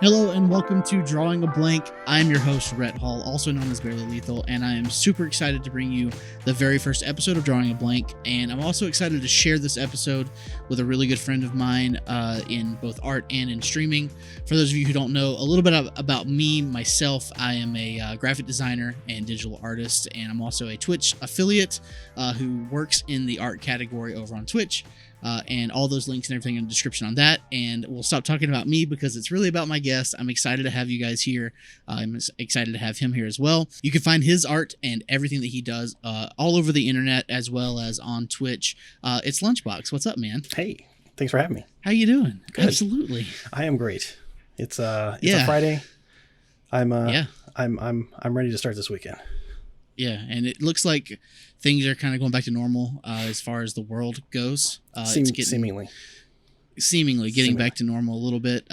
Hello and welcome to Drawing a Blank. I'm your host, Rhett Hall, also known as Barely Lethal, and I am super excited to bring you the very first episode of Drawing a Blank. And I'm also excited to share this episode with a really good friend of mine in both art and in streaming. For those of you who don't know a little bit about me, myself, I am a graphic designer and digital artist, and I'm also a Twitch affiliate who works in the art category over on Twitch. And all those links and everything in the description on that. And we'll stop talking about me because it's really about my guest. I'm excited to have you guys here. I'm excited to have him here as well. You can find his art and everything that he does all over the internet as well as on Twitch. It's Lunchbauks. What's up, man? Hey, thanks for having me. How you doing? Good. Absolutely. I am great. It's a Friday. I'm ready to start this weekend. Yeah, and it looks like things are kind of going back to normal as far as the world goes. Seemingly getting back to normal a little bit.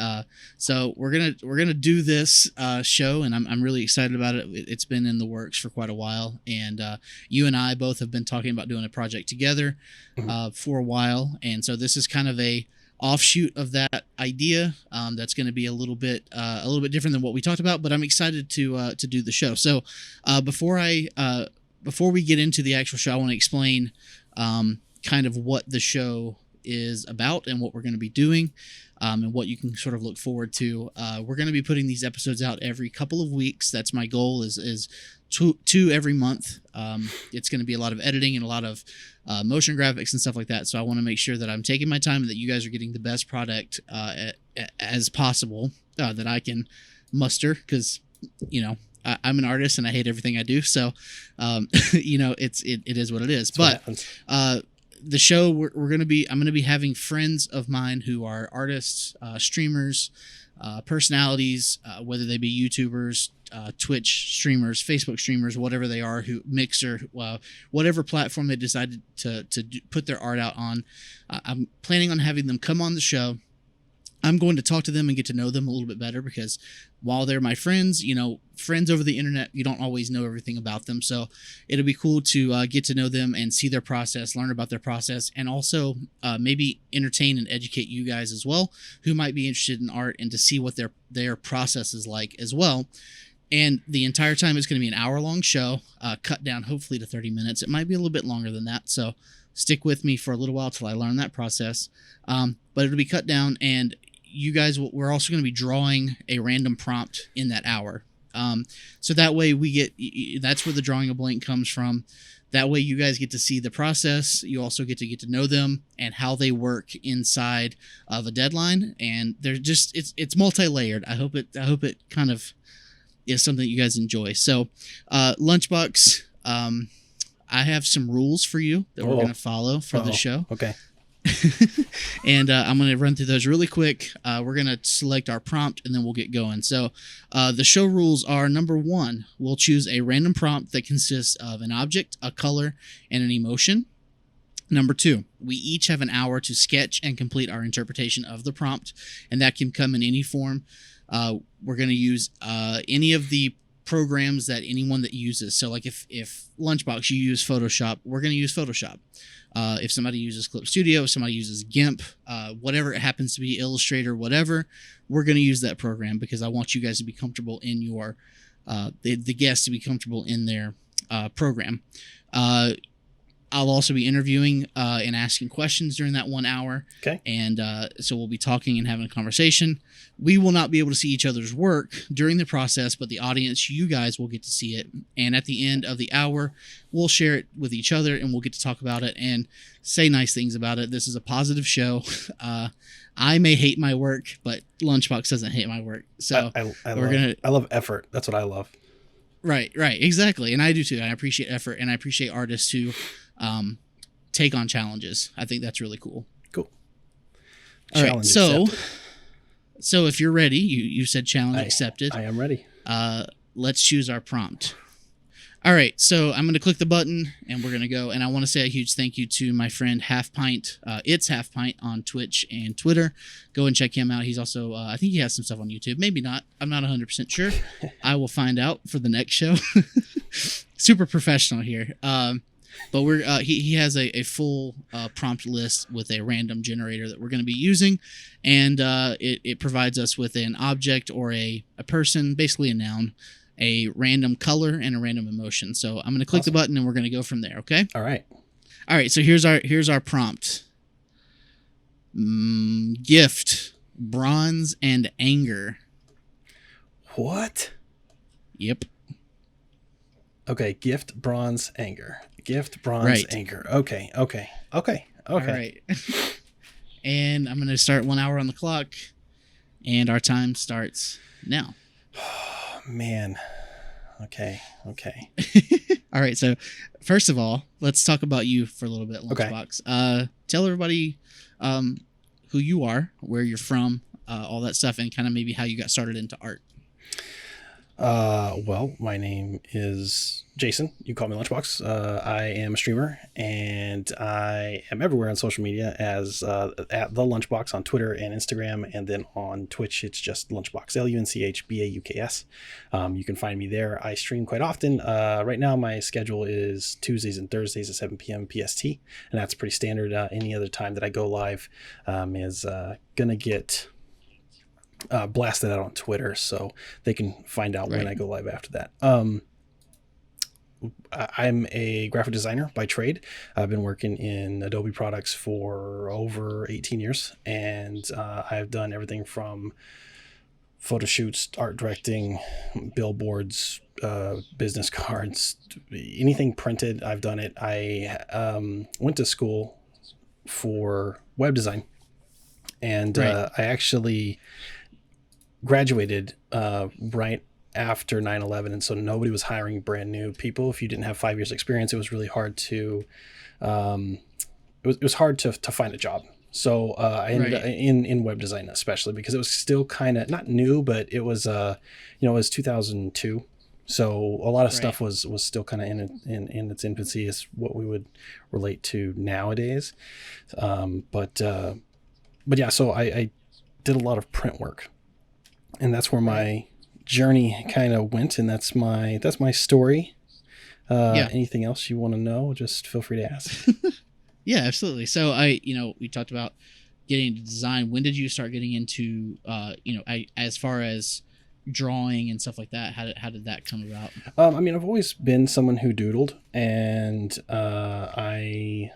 So we're gonna do this show, and I'm really excited about it. It's been in the works for quite a while, and you and I both have been talking about doing a project together for a while, and so this is kind of a offshoot of that idea. That's going to be a little bit different than what we talked about, but I'm excited to do the show. So before we get into the actual show, I want to explain kind of what the show is about and what we're going to be doing, and what you can sort of look forward to. We're going to be putting these episodes out every couple of weeks. That's my goal, is two every month. It's going to be a lot of editing and a lot of motion graphics and stuff like that. So I want to make sure that I'm taking my time and that you guys are getting the best product as possible that I can muster, because I'm an artist and I hate everything I do. So it is what it is. But the show I'm going to be having friends of mine who are artists, streamers, personalities, whether they be YouTubers, Twitch streamers, Facebook streamers, whatever they are, who Mixer, whatever platform they decided to put their art out on. I'm planning on having them come on the show. I'm going to talk to them and get to know them a little bit better, because while they're my friends, friends over the internet, you don't always know everything about them. So it'll be cool to get to know them and see their process, learn about their process, and also maybe entertain and educate you guys as well, who might be interested in art, and to see what their process is like as well. And the entire time it's going to be an hour-long show, cut down hopefully to 30 minutes. It might be a little bit longer than that, so stick with me for a little while till I learn that process. But it'll be cut down, and you guys, we're also going to be drawing a random prompt in that hour. So that way that's where the Drawing a Blank comes from. That way you guys get to see the process. You also get to know them and how they work inside of a deadline. And they're just, it's multi-layered. I hope it kind of is something that you guys enjoy. So, Lunchbauks, I have some rules for you that we're going to follow for the show. Okay. And I'm going to run through those really quick. We're going to select our prompt and then we'll get going. So the show rules are: number 1, we'll choose a random prompt that consists of an object, a color, and an emotion. Number 2, we each have an hour to sketch and complete our interpretation of the prompt, and that can come in any form. We're going to use any of the programs that anyone that uses. So like if Lunchbauks, you use Photoshop, we're going to use Photoshop. If somebody uses Clip Studio, if somebody uses GIMP, whatever it happens to be, Illustrator, whatever, we're going to use that program, because I want you guys to be comfortable in your, the guests to be comfortable in their program. I'll also be interviewing and asking questions during that 1 hour. Okay. And so we'll be talking and having a conversation. We will not be able to see each other's work during the process, but the audience, you guys, will get to see it. And at the end of the hour, we'll share it with each other, and we'll get to talk about it and say nice things about it. This is a positive show. I may hate my work, but Lunchbauks doesn't hate my work. So I love effort. That's what I love. Right, exactly. And I do too. I appreciate effort, and I appreciate artists who take on challenges. I think that's really cool. Cool. All right, so if you're ready, you said challenge accepted. I am ready. Let's choose our prompt. All right, so I'm going to click the button, and we're going to go. And I want to say a huge thank you to my friend Half Pint. It's Half Pint on Twitch and Twitter. Go and check him out. He's also, I think he has some stuff on YouTube. Maybe not. I'm not 100% sure. I will find out for the next show. Super professional here. But we're he has a full prompt list with a random generator that we're going to be using, and it provides us with an object or a person, basically a noun, a random color, and a random emotion. So I'm going to click the button, and we're going to go from there. Okay. All right. So here's our prompt. Gift, bronze, and anger. What? Yep. Okay, gift, bronze, anger. Gift, bronze, anger. Okay. All right. And I'm going to start 1 hour on the clock, and our time starts now. Oh, man. Okay. All right, so first of all, let's talk about you for a little bit, Lunchbauks. Okay. Tell everybody who you are, where you're from, all that stuff, and kind of maybe how you got started into art. Well, my name is Jason. You call me Lunchbauks. I am a streamer, and I am everywhere on social media as at the Lunchbauks on Twitter and Instagram, and then on Twitch it's just Lunchbauks, LUNCHBAUKS. You can find me there. I stream quite often. Right now my schedule is Tuesdays and Thursdays at 7 p.m. PST, and that's pretty standard. Any other time that I go live is gonna get blasted out on Twitter, so they can find out when I go live after that. I'm a graphic designer by trade. I've been working in Adobe products for over 18 years, and I've done everything from photo shoots, art directing, billboards, business cards, anything printed. I've done it. I went to school for web design, and I actually graduated right after 9/11, and so nobody was hiring brand new people. If you didn't have 5 years experience, it was really hard to it was hard to find a job. So I ended up in web design, especially because it was still kind of not new, but it was it was 2002, so a lot of stuff was still kind of in its infancy, is what we would relate to nowadays. But yeah, so I did a lot of print work. And that's where my journey kind of went, and that's my story. Anything else you want to know, just feel free to ask. Yeah, absolutely. So we talked about getting into design. When did you start getting into, as far as drawing and stuff like that? How did that come about? I've always been someone who doodled, and I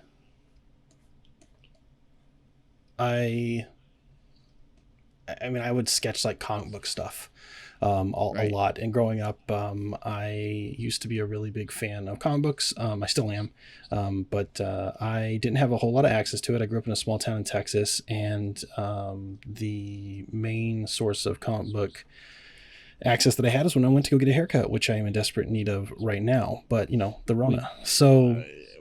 would sketch like comic book stuff a lot. And growing up, I used to be a really big fan of comic books. I still am. But I didn't have a whole lot of access to it. I grew up in a small town in Texas, and the main source of comic book access that I had is when I went to go get a haircut, which I am in desperate need of right now. But, the Rona.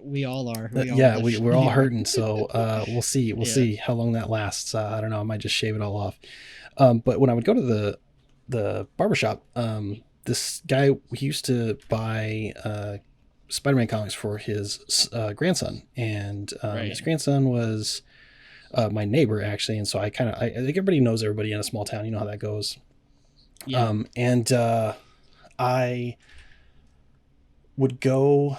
We all are. We're all hurting. So we'll see. We'll see how long that lasts. I don't know. I might just shave it all off. But when I would go to the barbershop, this guy, he used to buy Spider-Man comics for his grandson. And his grandson was my neighbor, actually. And so I think everybody knows everybody in a small town. You know how that goes. Yeah. I would go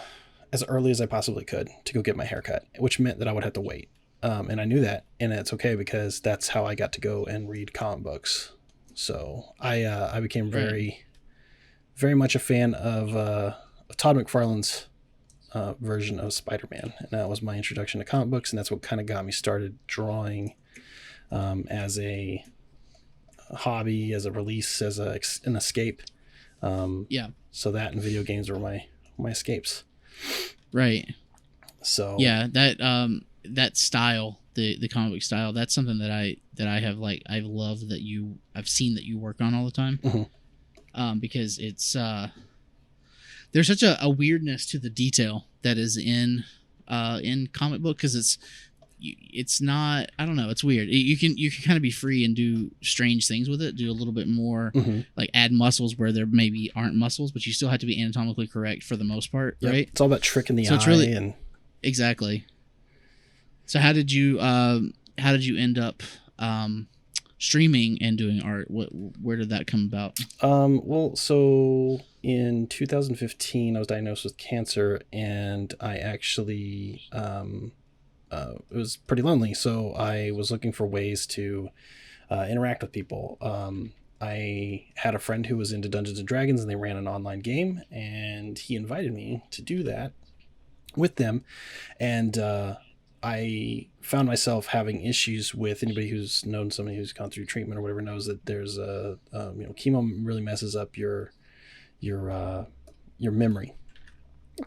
as early as I possibly could to go get my haircut, which meant that I would have to wait. And I knew that, and it's okay because that's how I got to go and read comic books. So I became very, very much a fan of Todd McFarlane's version of Spider-Man. And that was my introduction to comic books, and that's what kind of got me started drawing as a hobby, as a release, as an escape. So that and video games were my escapes. Right. So yeah, that style, the comic book style, that's something that I have I've loved that I've seen that you work on all the time. Mm-hmm. Because it's there's such a weirdness to the detail that is in comic book, because it's not, I don't know, it's weird. You can kind of be free and do strange things with it, do a little bit more, like add muscles where there maybe aren't muscles, but you still have to be anatomically correct for the most part, right? It's all about tricking the eye. It's really, exactly. So how did you end up streaming and doing art? Where did that come about? Well, so in 2015, I was diagnosed with cancer, and I actually it was pretty lonely. So I was looking for ways to interact with people. I had a friend who was into Dungeons and Dragons, and they ran an online game, and he invited me to do that with them. And I found myself having issues with anybody who's known somebody who's gone through treatment or whatever knows that there's chemo really messes up your memory.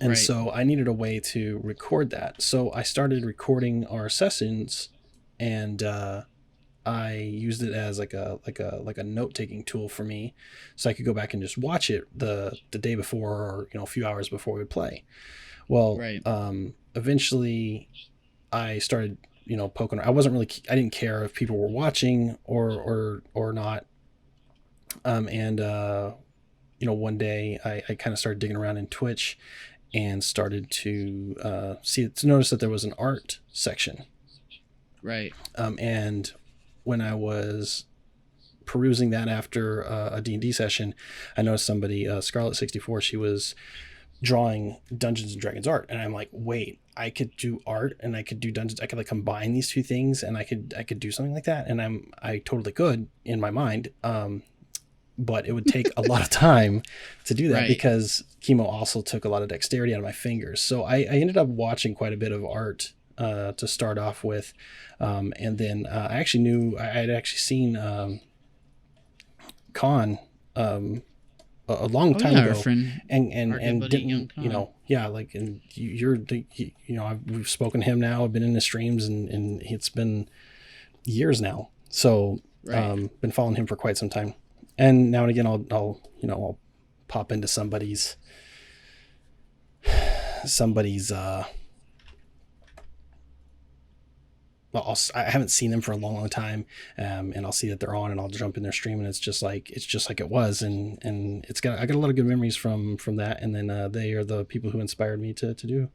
And Right. so I needed a way to record that. So I started recording our sessions, and I used it as like a note taking tool for me, so I could go back and just watch it the day before, or a few hours before we would play. Well, Right. Eventually I started poking. I didn't care if people were watching or not. And one day I kind of started digging around in Twitch and started to notice that there was an art section. Right. And when I was perusing that after a D&D session, I noticed somebody, Scarlet64, she was drawing Dungeons and Dragons art, and I'm like, wait, I could do art and I could do dungeons. I could like combine these two things, and I could do something like that. And I totally could in my mind. But it would take a lot of time to do that, Right. because chemo also took a lot of dexterity out of my fingers. So I ended up watching quite a bit of art to start off with. And then I actually knew I had actually seen Khan a long time ago, friend, and buddy, didn't, Khan. like, and we've spoken to him now. I've been in his streams, and it's been years now. So Right. been following him for quite some time. And now and again, I'll pop into somebody's I haven't seen them for a long time, and I'll see that they're on, and I'll jump in their stream, and it's just like it was, and I got a lot of good memories from that. And then they are the people who inspired me to do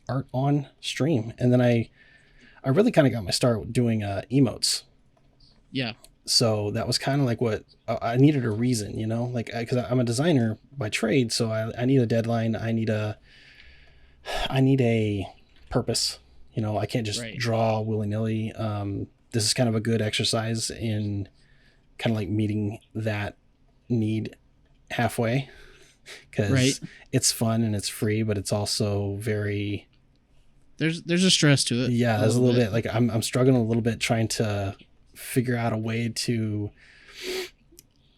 art on stream. And then I really kind of got my start doing emotes. Yeah. So that was kind of like what I needed, a reason, like, because I'm a designer by trade. So I need a deadline. I need a purpose. I can't just draw willy nilly. This is kind of a good exercise in kind of like meeting that need halfway, because it's fun and it's free, but it's also very, there's a stress to it. Yeah, there's a little bit. Like I'm struggling a little bit trying to figure out a way to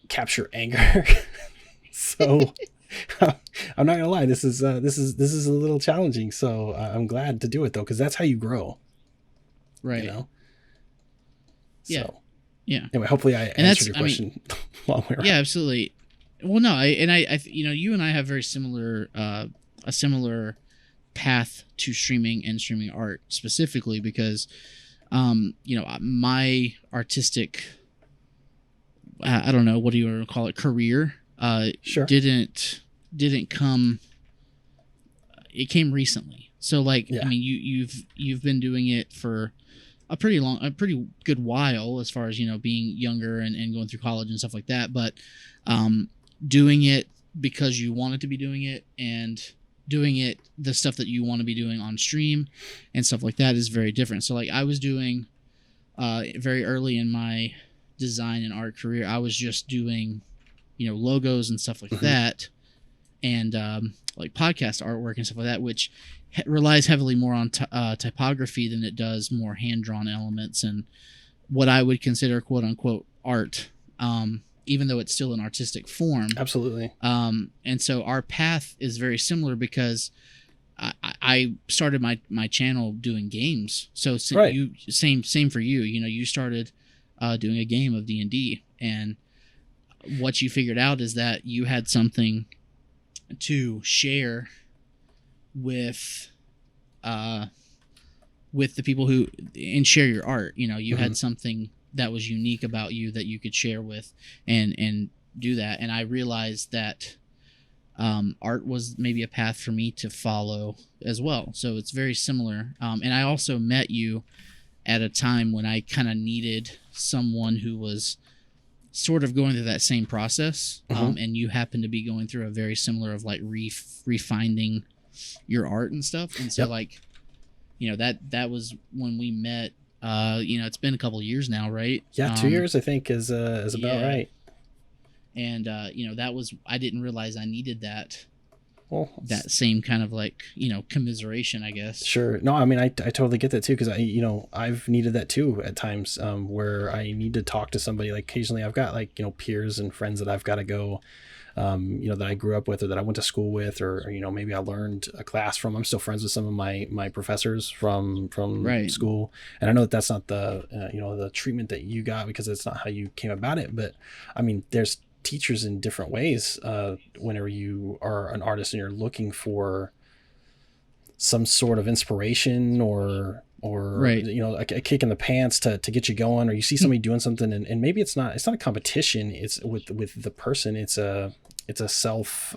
capture anger. So I'm not gonna lie, this is a little challenging. So I'm glad to do it though, because that's how you grow. Right. Yeah. So, yeah. Anyway, hopefully I answered your question. Yeah, absolutely. Well, no, I you and I have very similar a similar path to streaming and streaming art, specifically because my artistic, I don't know, what do you want to call it, career, sure, didn't come. It came recently. So like, yeah. I mean, you've been doing it for a pretty good while, as far as, being younger and going through college and stuff like that. But doing it because you wanted to be doing it, and doing it, the stuff that you want to be doing on stream and stuff like that, is very different. So like, I was doing very early in my design and art career, I was just doing, logos and stuff like that, and like podcast artwork and stuff like that, which relies heavily more on typography than it does more hand-drawn elements and what I would consider quote unquote art, even though it's still an artistic form. Absolutely. And so our path is very similar, because I started my channel doing games. So right. Same for you. You started doing a game of D&D, and what you figured out is that you had something to share with the people who, and share your art. You had something that was unique about you that you could share with and do that. And I realized that art was maybe a path for me to follow as well. So it's very similar. And I also met you at a time when I kind of needed someone who was sort of going through that same process, and you happen to be going through a very similar of like refining your art and stuff. And so like, you know, that was when we met. You know, it's been a couple of years now, right? Yeah, 2 years I think is about right. And you know, that was, I didn't realize I needed that. Well, that same kind of like, you know, commiseration, I guess. Sure. No, I mean, I totally get that too, because I've needed that too at times, where I need to talk to somebody. Like occasionally I've got like, peers and friends that I've got to go, that I grew up with or that I went to school with, or maybe I learned a class from. I'm still friends with some of my professors from school, and I know that that's not the the treatment that you got, because it's not how you came about it. But I mean, there's teachers in different ways whenever you are an artist and you're looking for some sort of inspiration or a kick in the pants to get you going, or you see somebody doing something and maybe it's not a competition, it's with the person, it's a self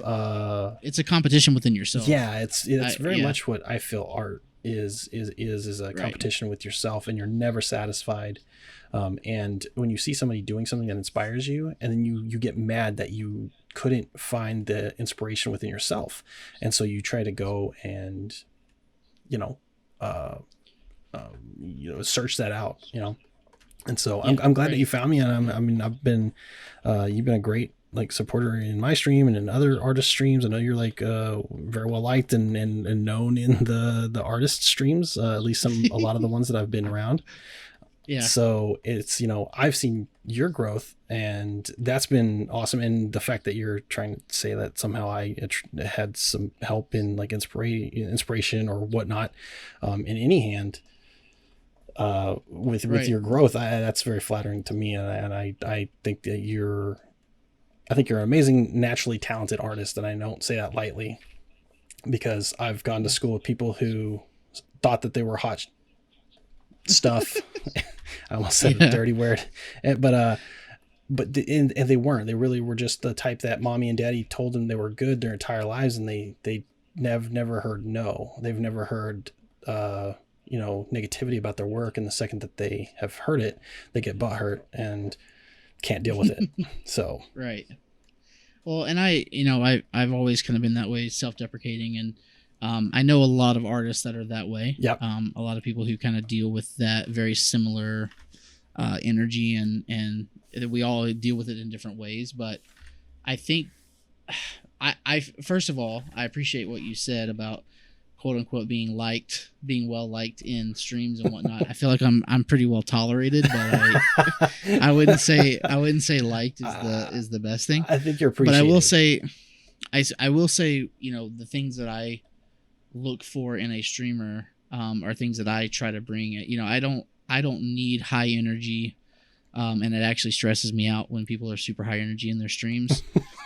it's a competition within yourself. It's very much what I feel art is a competition with yourself, and you're never satisfied. And when you see somebody doing something that inspires you, and then you get mad that you couldn't find the inspiration within yourself, and so you try to go and search that out, and so I'm glad that you found me, and I've been you've been a great like supporter in my stream and in other artist streams. I know you're like very well liked and known in the artist streams, at least a lot of the ones that I've been around. Yeah. So it's, I've seen your growth, and that's been awesome. And the fact that you're trying to say that somehow I had some help in like inspiration or whatnot, in any hand, with your growth, that's very flattering to me. And I think that you're an amazing, naturally talented artist. And I don't say that lightly, because I've gone to school with people who thought that they were hot stuff. I almost said a dirty word, but they weren't. They really were just the type that mommy and daddy told them they were good their entire lives, and they never heard no. They've never heard negativity about their work, and the second that they have heard it, they get butthurt and can't deal with it. So right. Well, and I've always kind of been that way, self-deprecating, and I know a lot of artists that are that way. Yep. A lot of people who kind of deal with that very similar energy, and we all deal with it in different ways. But I think I first of all, I appreciate what you said about quote unquote being well liked in streams and whatnot. I feel like I'm pretty well tolerated, but I wouldn't say liked is the best thing. I think you're appreciated. But I will say, the things that I look for in a streamer are things that I try to bring. I don't need high energy, and it actually stresses me out when people are super high energy in their streams.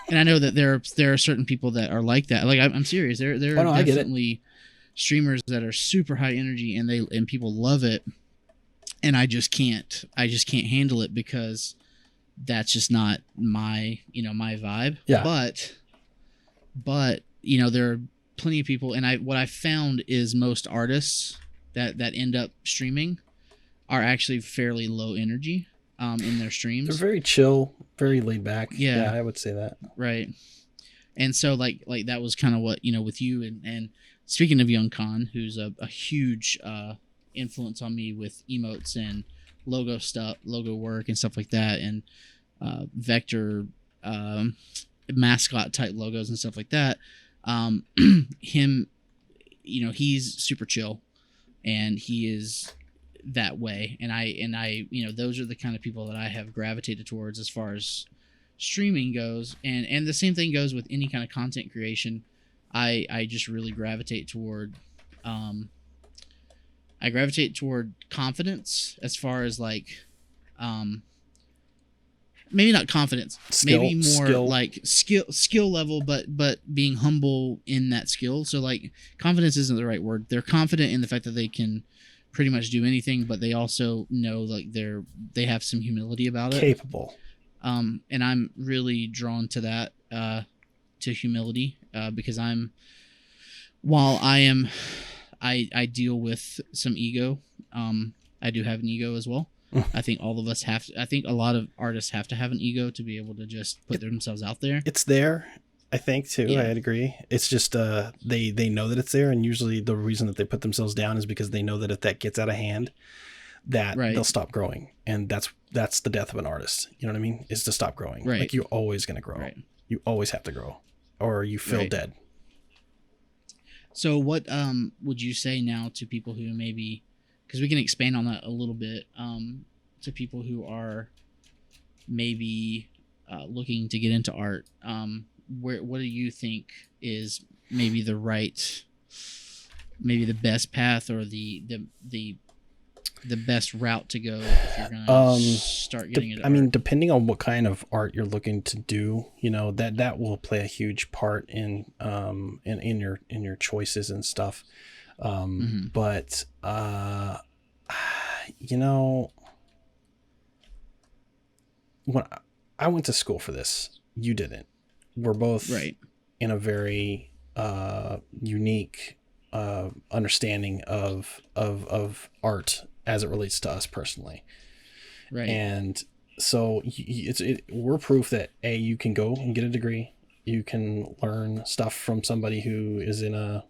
And I know that there are certain people that are like that. Like I'm serious. There are definitely streamers that are super high energy, and people love it, and I just can't handle it, because that's just not my vibe. Yeah. But there are plenty of people, and what I found is most artists that end up streaming are actually fairly low energy in their streams. They're very chill, very laid back. Yeah, I would say that. Right. And so like that was kind of what with you, and speaking of Young Khan, who's a huge influence on me with emotes and logo work and stuff like that, and vector mascot type logos and stuff like that. Him, he's super chill, and he is that way, and I those are the kind of people that I have gravitated towards as far as streaming goes, and the same thing goes with any kind of content creation. I just really gravitate toward confidence, as far as like maybe not confidence, maybe more like skill level, but being humble in that skill. So like confidence isn't the right word. They're confident in the fact that they can pretty much do anything, but they also know like they have some humility about it. Capable. And I'm really drawn to that, to humility, because while I deal with some ego, I do have an ego as well. I think all of us have to, I think a lot of artists have to have an ego to be able to just put themselves out there. It's there, I think, too. Yeah. I'd agree. It's just they know that it's there, and usually the reason that they put themselves down is because they know that if that gets out of hand, that they'll stop growing, and that's the death of an artist. You know what I mean? Is to stop growing. Right. Like, you're always going to grow. Right. You always have to grow, or you feel dead. So what would you say now to people who maybe, because we can expand on that a little bit, to people who are maybe looking to get into art, what do you think is maybe the best path, or the best route to go if you're gonna start getting into art? I mean, depending on what kind of art you're looking to do, you know, that will play a huge part in your choices and stuff. But you know, when I went to school for this, you didn't. We're both in a very unique understanding of art as it relates to us personally. Right. And so we're proof that you can go and get a degree. You can learn stuff from somebody who is in a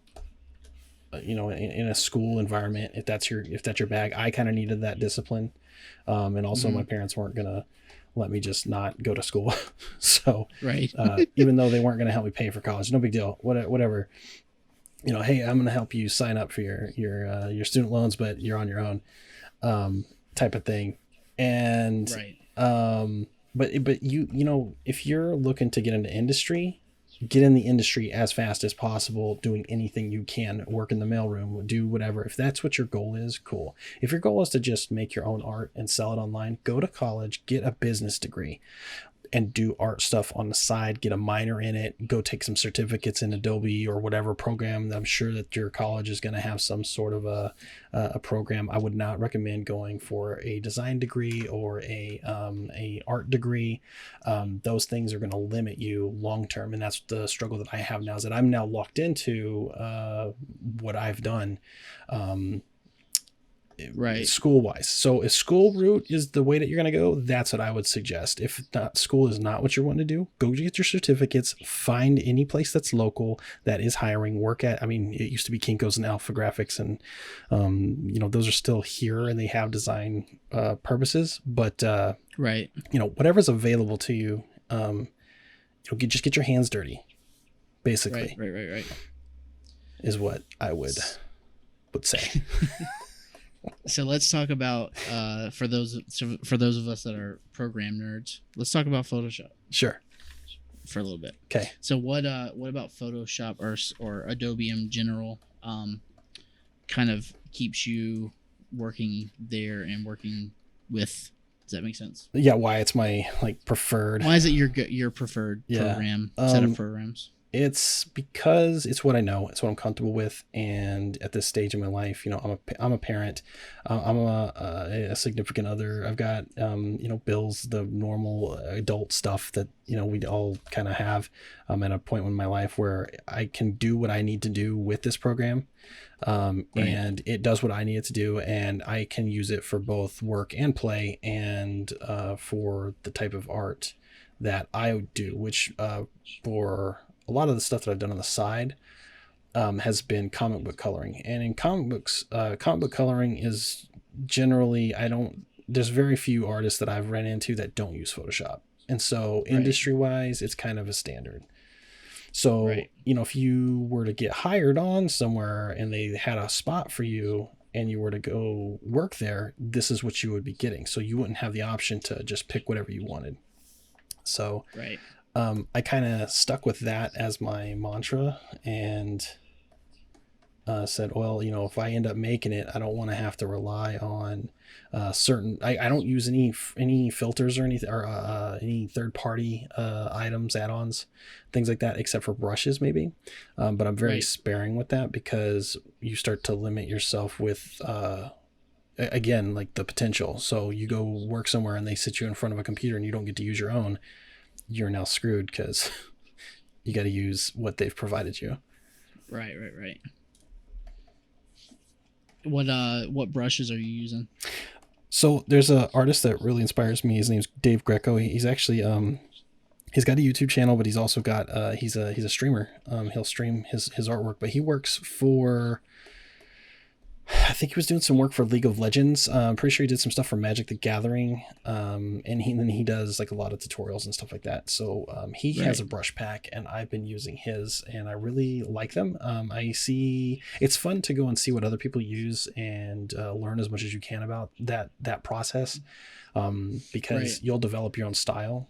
school environment, if that's your bag. I kind of needed that discipline. And also my parents weren't going to let me just not go to school. So, even though they weren't going to help me pay for college, no big deal, whatever, you know, hey, I'm going to help you sign up for your student loans, but you're on your own, type of thing. And, but you know, if you're looking to get into industry, get in the industry as fast as possible, doing anything you can, work in the mailroom, do whatever. If that's what your goal is, cool. If your goal is to just make your own art and sell it online, go to college, get a business degree, and do art stuff on the side, get a minor in it, go take some certificates in Adobe or whatever program. I'm sure that your college is going to have some sort of a program. I would not recommend going for a design degree or a art degree. Those things are going to limit you long term, and that's the struggle that I have now, is that I'm now locked into what I've done. School wise. So if school route is the way that you're going to go, that's what I would suggest. If not, school is not what you want to do, go get your certificates, find any place that's local that is hiring, work at. I mean, it used to be Kinko's and Alpha Graphics, and you know, those are still here and they have design purposes, but you know, whatever's available to you, you know, just get your hands dirty, basically. Right. Is what I would say. So let's talk about for those of us that are program nerds, let's talk about Photoshop. Sure. For a little bit. Okay. So what about Photoshop or Adobe in general kind of keeps you working there and working with? Does that make sense? Yeah, why it's my preferred. Why is it your preferred program, set of programs? It's because it's what I know. It's what I'm comfortable with. And at this stage in my life, you know, I'm a parent. I'm a significant other. I've got, you know, bills, the normal adult stuff that, you know, we all kind of have. I'm at a point in my life where I can do what I need to do with this program. And it does what I need it to do. And I can use it for both work and play, and for the type of art that I do, which for a lot of the stuff that I've done on the side has been comic book coloring. And in comic books, comic book coloring is generally, there's very few artists that I've ran into that don't use Photoshop. And so industry wise, it's kind of a standard. So, you know, if you were to get hired on somewhere and they had a spot for you and you were to go work there, this is what you would be getting. So you wouldn't have the option to just pick whatever you wanted. So, I kind of stuck with that as my mantra, and said, well, you know, if I end up making it, I don't want to have to rely on certain. I don't use any filters or anything, or any third party items, add-ons, things like that, except for brushes maybe. But I'm very sparing with that, because you start to limit yourself with again, like the potential. So you go work somewhere and they sit you in front of a computer and you don't get to use your own. You're now screwed, because you got to use what they've provided you. Right. What brushes are you using? So there's a artist that really inspires me. His name's Dave Greco. He's actually he's got a YouTube channel, but he's also got he's a streamer. He'll stream his artwork, but he works for, I think he was doing some work for League of Legends. I'm pretty sure he did some stuff for Magic the Gathering. And then he does like a lot of tutorials and stuff like that. So he has a brush pack, and I've been using his, and I really like them. I see it's fun to go and see what other people use and learn as much as you can about that process, because you'll develop your own style.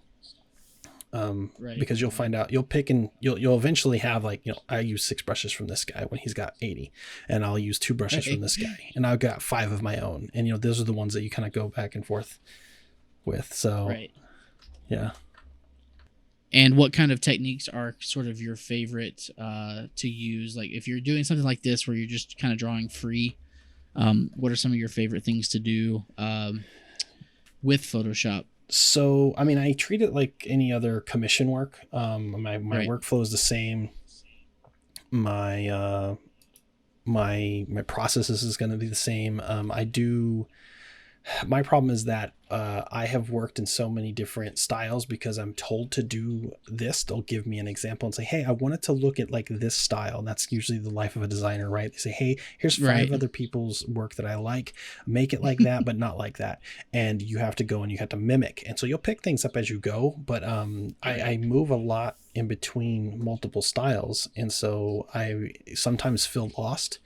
Because you'll find out, you'll pick, and you'll eventually have, like, I use 6 brushes from this guy when he's got 80, and I'll use 2 brushes from this guy, and I've got 5 of my own, and those are the ones that you kind of go back and forth with. So yeah. And what kind of techniques are sort of your favorite to use? Like if you're doing something like this where you're just kind of drawing free, what are some of your favorite things to do with Photoshop? So, I mean, I treat it like any other commission work. My workflow is the same. My processes is going to be the same. My problem is that I have worked in so many different styles because I'm told to do this. They'll give me an example and say, hey, I want it to look at like this style. And that's usually the life of a designer, right? They say, hey, here's 5 other people's work that I like. Make it like that, but not like that. And you have to go and you have to mimic. And so you'll pick things up as you go. But I move a lot in between multiple styles. And so I sometimes feel lost.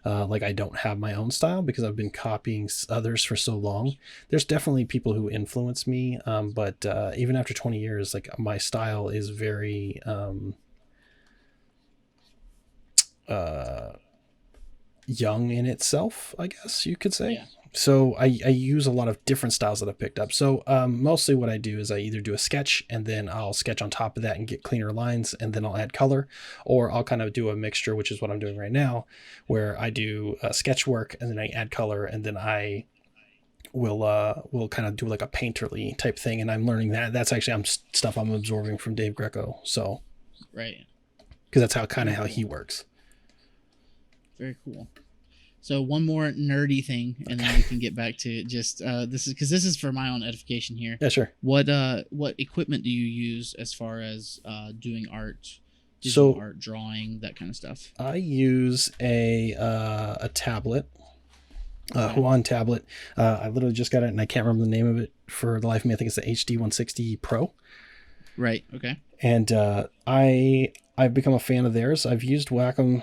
Like I don't have my own style because I've been copying others for so long. There's definitely people who influence me, but even after 20 years, like my style is very young in itself, I guess you could say. Yeah. So I use a lot of different styles that I've picked up. So mostly what I do is I either do a sketch and then I'll sketch on top of that and get cleaner lines, and then I'll add color, or I'll kind of do a mixture, which is what I'm doing right now, where I do sketch work and then I add color, and then I will kind of do like a painterly type thing. And I'm learning that's actually stuff I'm absorbing from Dave Greco. So because that's how he works. Very cool. So one more nerdy thing, and then we can get back to just this is for my own edification here. Yeah, sure. What equipment do you use as far as doing art, digital art, drawing, that kind of stuff? I use a tablet, Huan tablet. I literally just got it, and I can't remember the name of it for the life of me. I think it's the HD 160 Pro. Right. Okay. And I've become a fan of theirs. I've used Wacom.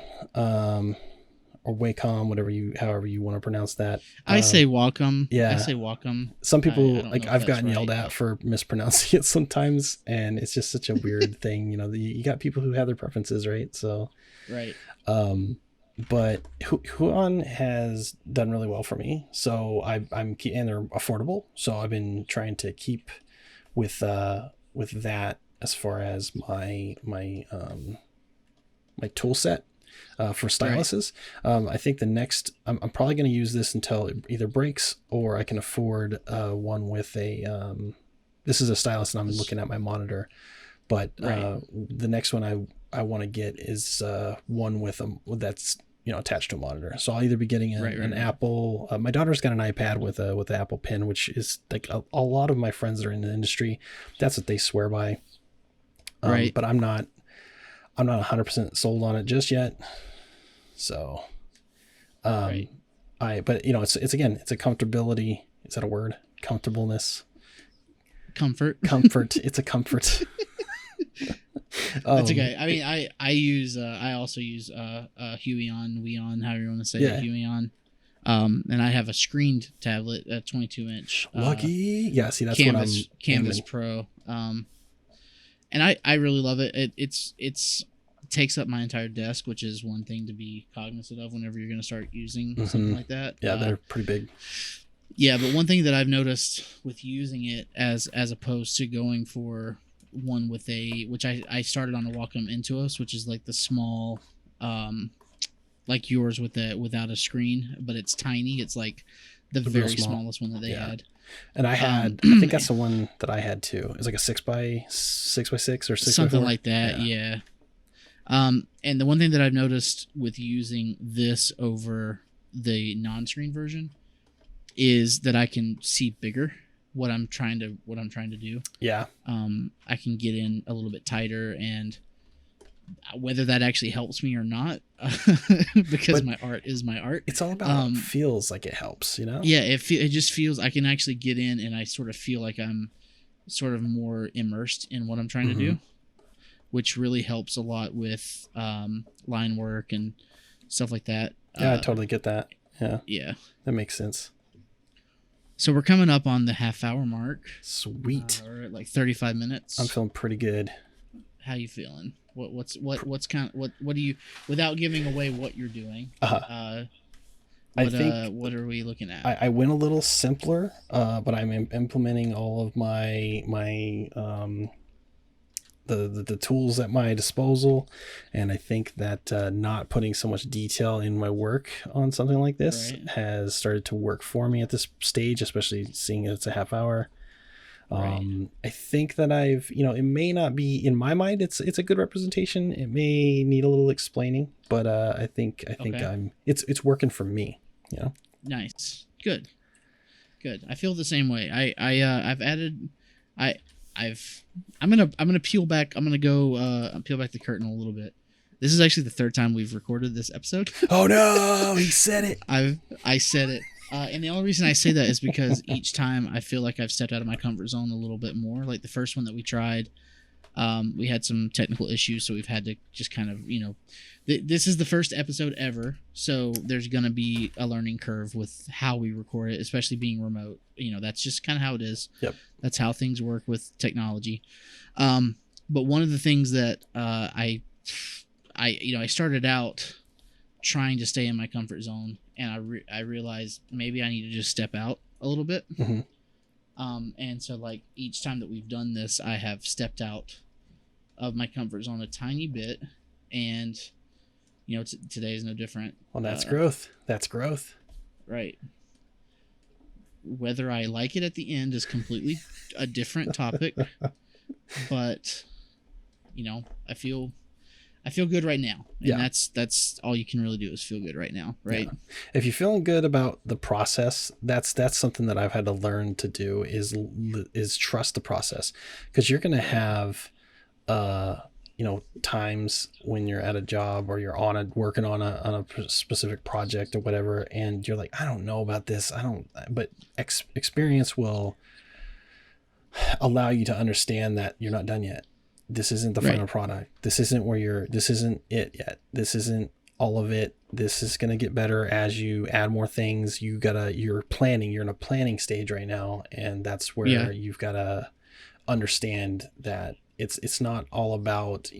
Or Wacom, however you want to pronounce that. I say Wacom. Yeah. I say Wacom. Some people, I've gotten yelled at for mispronouncing it sometimes, and it's just such a weird thing. You got people who have their preferences, right? So, right. But Huan has done really well for me. So and they're affordable. So I've been trying to keep with that as far as my tool set. For styluses. I think the next, I'm probably going to use this until it either breaks or I can afford one with this is a stylus and I'm looking at my monitor, but the next one I want to get is one that's attached to a monitor. So I'll either be getting an Apple. My daughter's got an iPad with the Apple Pen, which is like a lot of my friends that are in the industry, that's what they swear by. But I'm not 100% sold on it just yet. So, but it's a comfortability. Is that a word? Comfortableness. Comfort. It's a comfort. That's okay. I mean, I also use Huion, however you want to say it, Huion. And I have a screened tablet, a 22-inch. Lucky. Yeah, see, that's Canvas Pro. And I really love it. It takes up my entire desk, which is one thing to be cognizant of whenever you're going to start using something like that. Yeah, they're pretty big. Yeah, but one thing that I've noticed with using it as opposed to going for one with which I started on a Wacom Intuos, which is like the small, like yours without a screen, but it's tiny. It's like the very smallest one that they had. And I think that's the one that I had too. It's like a 6x6 or 6x4. Something like that. Yeah. And the one thing that I've noticed with using this over the non-screen version is that I can see bigger what I'm trying to do. Yeah. I can get in a little bit tighter, and whether that actually helps me or not, because my art is my art. It's all about feels like it helps, you know? Yeah, it just feels I can actually get in, and I sort of feel like I'm sort of more immersed in what I'm trying to do, which really helps a lot with line work and stuff like that. Yeah, I totally get that. Yeah. Yeah. That makes sense. So we're coming up on the half-hour mark. Sweet. We're at like 35 minutes. I'm feeling pretty good. How you feeling? What do you, without giving away what you're doing? I think what are we looking at? I went a little simpler, but I'm implementing all of my the tools at my disposal, and I think that not putting so much detail in my work on something like this has started to work for me at this stage, especially seeing it's a half hour. I think that I've, it may not be, in my mind, it's a good representation. It may need a little explaining, but I think it's working for me. Nice. Good. I feel the same way. I'm gonna peel back. I'm gonna go peel back the curtain a little bit. This is actually the third time we've recorded this episode. Oh no, he said it. I said it. And the only reason I say that is because each time I feel like I've stepped out of my comfort zone a little bit more. Like the first one that we tried, we had some technical issues, so we've had to just kind of, this is the first episode ever, so there's going to be a learning curve with how we record it, especially being remote. That's just kind of how it is. Yep. That's how things work with technology. But one of the things that I started out trying to stay in my comfort zone, and I realized maybe I need to just step out a little bit. And so like each time that we've done this, I have stepped out of my comfort zone a tiny bit, and today is no different. Well, that's growth. That's growth. Right. Whether I like it at the end is completely a different topic, but I feel good right now. And that's all you can really do is feel good right now, right? Yeah. If you're feeling good about the process, that's something that I've had to learn to do is trust the process, because you're going to have times when you're at a job or you're working on a specific project or whatever, and you're like, I don't know about this. But experience will allow you to understand that you're not done yet. This isn't the final product. This isn't it yet. This isn't all of it. This is going to get better as you add more things. You're in a planning stage right now. And that's where you've got to understand that it's not all about,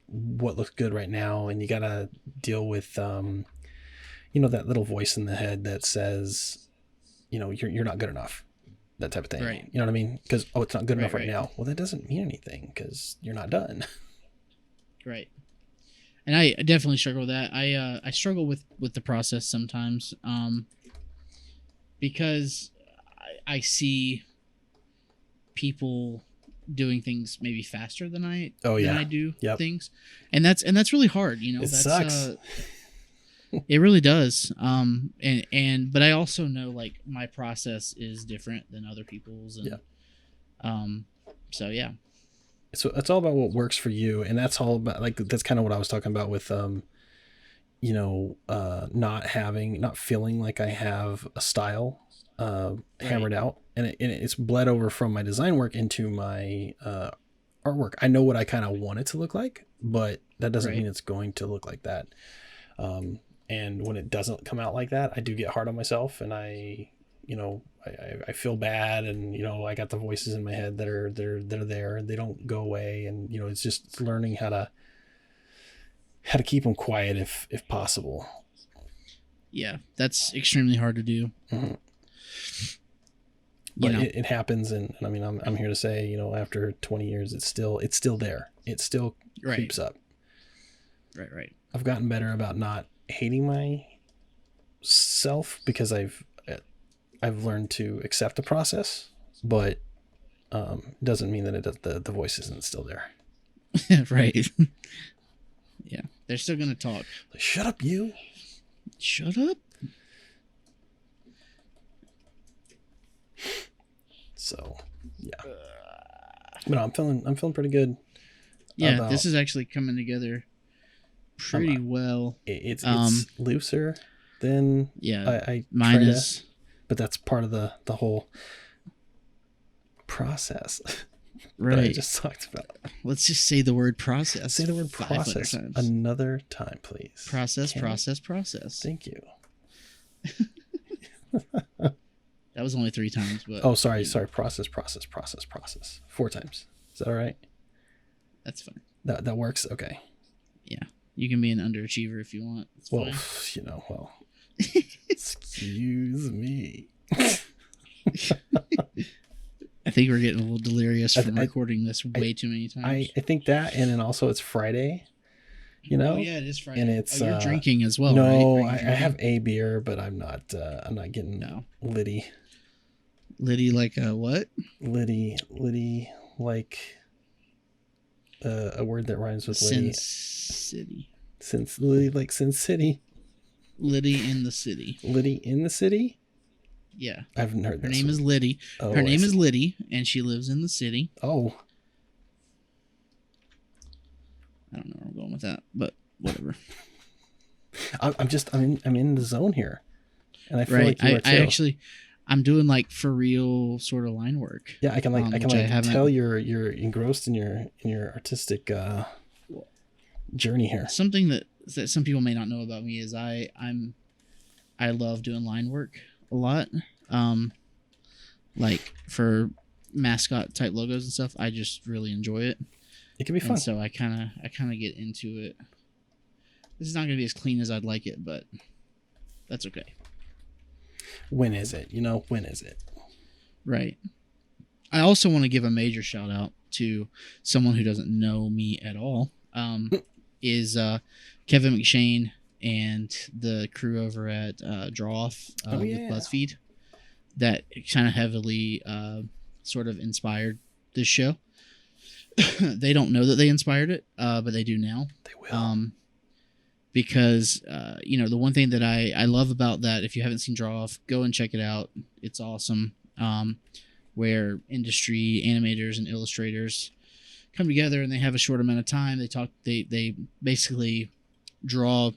what looks good right now. And you got to deal with, that little voice in the head that says, you're not good enough. That type of thing. Right. You know what I mean? Because, it's not good enough right now. Well, that doesn't mean anything because you're not done. Right. And I definitely struggle with that. I struggle with the process sometimes, because I see people doing things maybe faster than I do things, and that's really hard. It sucks. It really does. But I also know like my process is different than other people's, and so yeah. So it's all about what works for you, and that's all about that's kind of what I was talking about with not feeling like I have a style hammered out, and it's bled over from my design work into my artwork. I know what I kind of want it to look like, but that doesn't mean it's going to look like that. And when it doesn't come out like that, I do get hard on myself, and I feel bad, and I got the voices in my head that are there, and they don't go away, and it's just learning how to keep them quiet if possible. Yeah, that's extremely hard to do. Mm-hmm. But it happens, and I mean I'm here to say, after 20 years, it's still there. It still creeps up. Right. I've gotten better about not hating myself because I've learned to accept the process, but doesn't mean that the voice isn't still there. Right. Yeah, they're still gonna talk. Shut up, you. Shut up. So yeah, but no, I'm feeling pretty good. Yeah, this is actually coming together pretty well. It's looser than I mine try is, but that's part of the whole process right. that I just talked about. Let's just say the word process. Say the word process another time, please. Process. Thank you. That was only 3 times, but sorry. Process. 4 times. Is that all right? That's fine. That works. Okay. Yeah, you can be an underachiever if you want. It's fine. Excuse me. I think we're getting a little delirious from recording this way too many times. I think that, and then also it's Friday. Oh yeah, it is Friday. And it's you're drinking as well. No, right? I have a beer, but I'm not getting litty. Liddy like what? Liddy like a word that rhymes with Liddy. Liddy like Sin City. Liddy in the city. Liddy in the city? Yeah. I haven't heard Her name is Liddy. Her name is Liddy, and she lives in the city. Oh. I don't know where I'm going with that, but whatever. I'm in the zone here. And I feel like you are too. I'm doing like for real sort of line work. Yeah, I can tell you're engrossed in your artistic journey here. Something that some people may not know about me is I love doing line work a lot. Like for mascot type logos and stuff, I just really enjoy it. It can be fun. And so I kind of get into it. This is not going to be as clean as I'd like it, but that's okay. When is it? When is it? Right. I also want to give a major shout out to someone who doesn't know me at all. Is Kevin McShane and the crew over at Draw Off with BuzzFeed that kind of heavily sort of inspired this show. They don't know that they inspired it, but they do now. They will. Because, the one thing that I love about that, if you haven't seen Draw Off, go and check it out. It's awesome. Where industry animators and illustrators come together and they have a short amount of time. They basically draw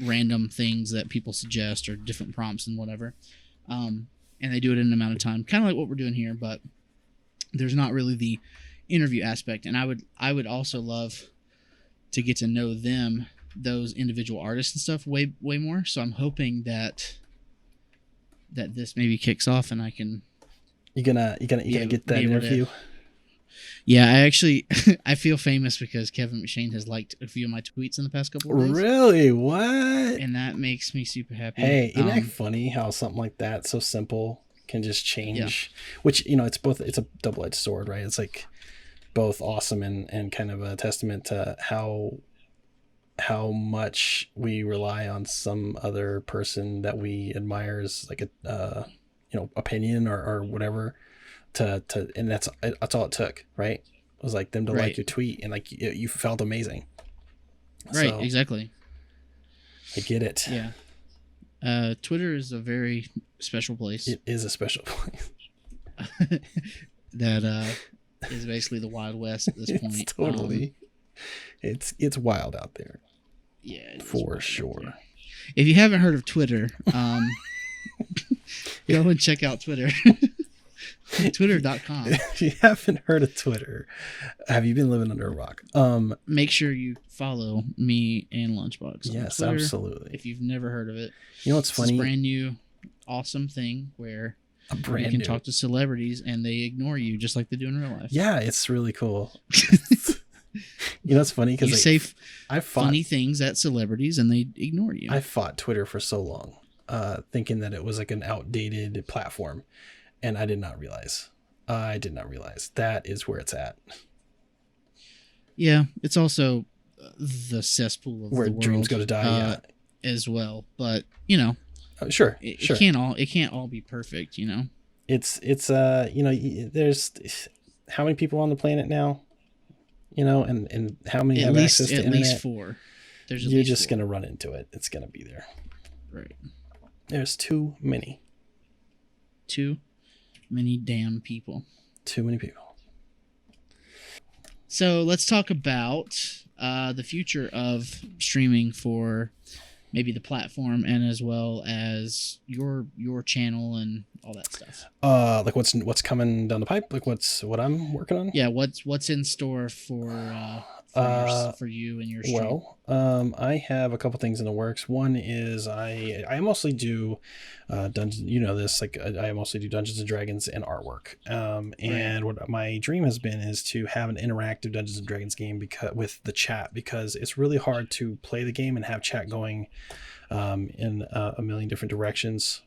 random things that people suggest or different prompts and whatever. And they do it in an amount of time, kind of like what we're doing here, but there's not really the interview aspect. And I would also love to get to know them, those individual artists and stuff, way more. So I'm hoping that this maybe kicks off and I can. You gonna get that interview? Yeah, I feel famous because Kevin McShane has liked a few of my tweets in the past couple of days. Really? What? And that makes me super happy. Hey, isn't that funny how something like that, so simple, can just change? Yeah. Which, it's a double-edged sword, right? It's like both awesome and kind of a testament to how much we rely on some other person that we admire as like a opinion or whatever and that's all it took, right? It was like them to like your tweet and like you felt amazing, right? So, exactly. I get it. Yeah. Twitter is a very special place. It is a special place. That is basically the Wild West at this point. Totally. It's wild out there. Yeah, for sure. If you haven't heard of Twitter, go and check out Twitter. Twitter.com. If you haven't heard of Twitter, have you been living under a rock? Make sure you follow me and Lunchbauks. Yes, Twitter, absolutely. If you've never heard of it, what's funny? It's a brand new, awesome thing where you can talk to celebrities and they ignore you just like they do in real life. Yeah, it's really cool. It's funny because you say funny things at celebrities and they ignore you. I fought Twitter for so long, thinking that it was like an outdated platform, and I did not realize that is where it's at. Yeah, it's also the cesspool of where the world, dreams go to die, as well. But sure, it can't all be perfect. It's there's how many people on the planet now? And how many have access to internet? At least 4. You're just going to run into it. It's going to be there. Right. There's too many. 2? Many damn people. Too many people. So let's talk about the future of streaming for maybe the platform and as well as your channel and all that stuff. Like what's coming down the pipe? Like what I'm working on? Yeah, what's in store for you and your stream? Well, I have a couple things in the works. One is I mostly do dungeons. You know this, like I mostly do Dungeons and Dragons and artwork. And what my dream has been is to have an interactive Dungeons and Dragons game with the chat, because it's really hard to play the game and have chat going in a million different directions,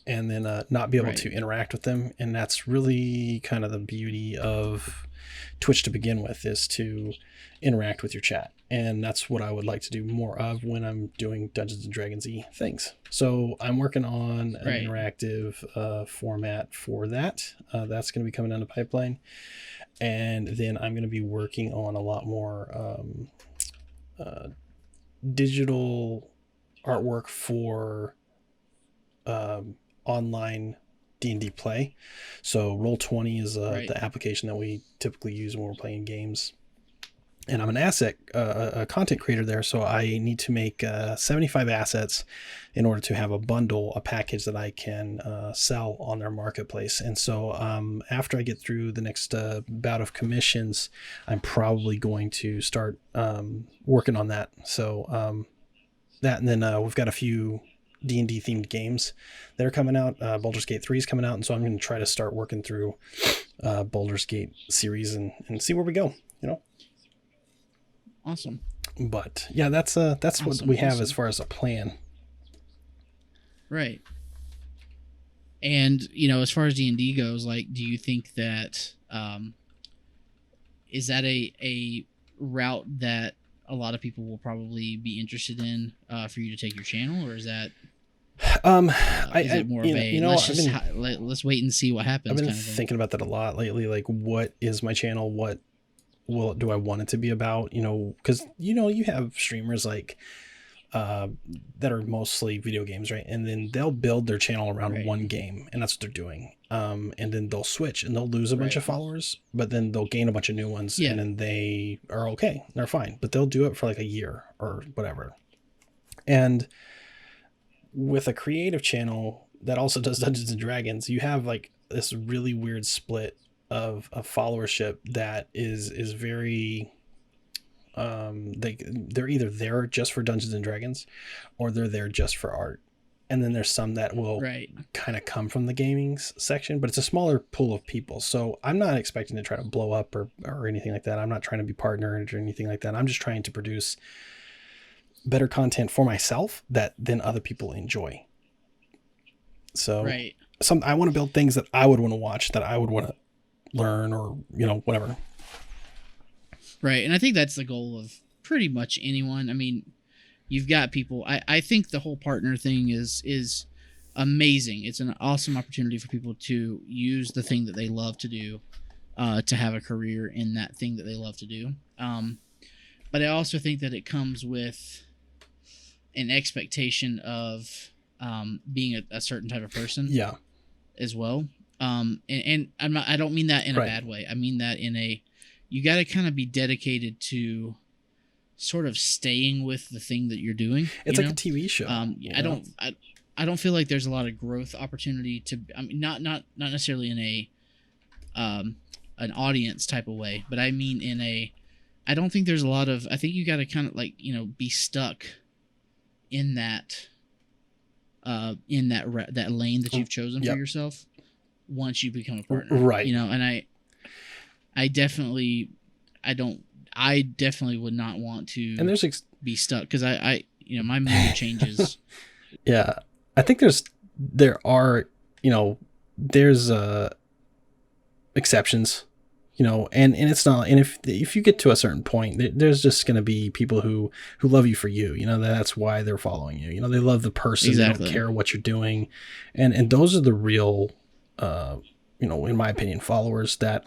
and then not be able to interact with them. And that's really kind of the beauty of Twitch to begin with, is to interact with your chat. And that's what I would like to do more of when I'm doing Dungeons and Dragons-y things. So I'm working on an interactive format for that. That's going to be coming down the pipeline. And then I'm going to be working on a lot more digital artwork for online D&D play. So Roll20 is the application that we typically use when we're playing games. And I'm an a content creator there, so I need to make 75 assets in order to have a package that I can sell on their marketplace. And so after I get through the next bout of commissions, I'm probably going to start working on that. So that, and then we've got a few D&D themed games that are coming out. Baldur's Gate 3 is coming out, and so I'm going to try to start working through Baldur's Gate series and see where we go, you know. Awesome. But yeah, that's what we have as far as a plan. Right. And as far as D&D goes, like, do you think that is that a route that a lot of people will probably be interested in for you to take your channel, or is that is it more of a let's wait and see what happens? I've been thinking about that a lot lately. Like, what is my channel? What do I want it to be about? Because you have streamers like that are mostly video games, right? And then they'll build their channel around one game, and that's what they're doing. And then they'll switch and they'll lose a bunch of followers, but then they'll gain a bunch of new ones, and then they are okay, they're fine. But they'll do it for like a year or whatever. And with a creative channel that also does Dungeons and Dragons, you have like this really weird split of followership that is very they're either there just for Dungeons and Dragons, or they're there just for art. And then there's some that will kind of come from the gaming section, but it's a smaller pool of people. So I'm not expecting to try to blow up or anything like that. I'm not trying to be partnered or anything like that. I'm just trying to produce better content for myself that then other people enjoy. So I want to build things that I would want to watch, that I would want to learn, or whatever. Right. And I think that's the goal of pretty much anyone. I mean, you've got people. I think the whole partner thing is amazing. It's an awesome opportunity for people to use the thing that they love to do, to have a career in that thing that they love to do. But I also think that it comes with an expectation of being a certain type of person. Yeah. As well. And I don't mean that in a bad way. I mean that you got to kind of be dedicated to sort of staying with the thing that you're doing. It's like a TV show. I don't feel like there's a lot of growth opportunity not necessarily in an audience type of way, but I mean I don't think there's a lot of, I think you got to kind of be stuck in that that lane that you've chosen for yourself once you become a partner. Right. And I definitely would not want to be stuck, because I my mood changes. Yeah. I think there are exceptions, and it's not, and if you get to a certain point, there's just going to be people who love you for you, that's why they're following you. They love the person. Exactly. They don't care what you're doing. And those are the real in my opinion, followers that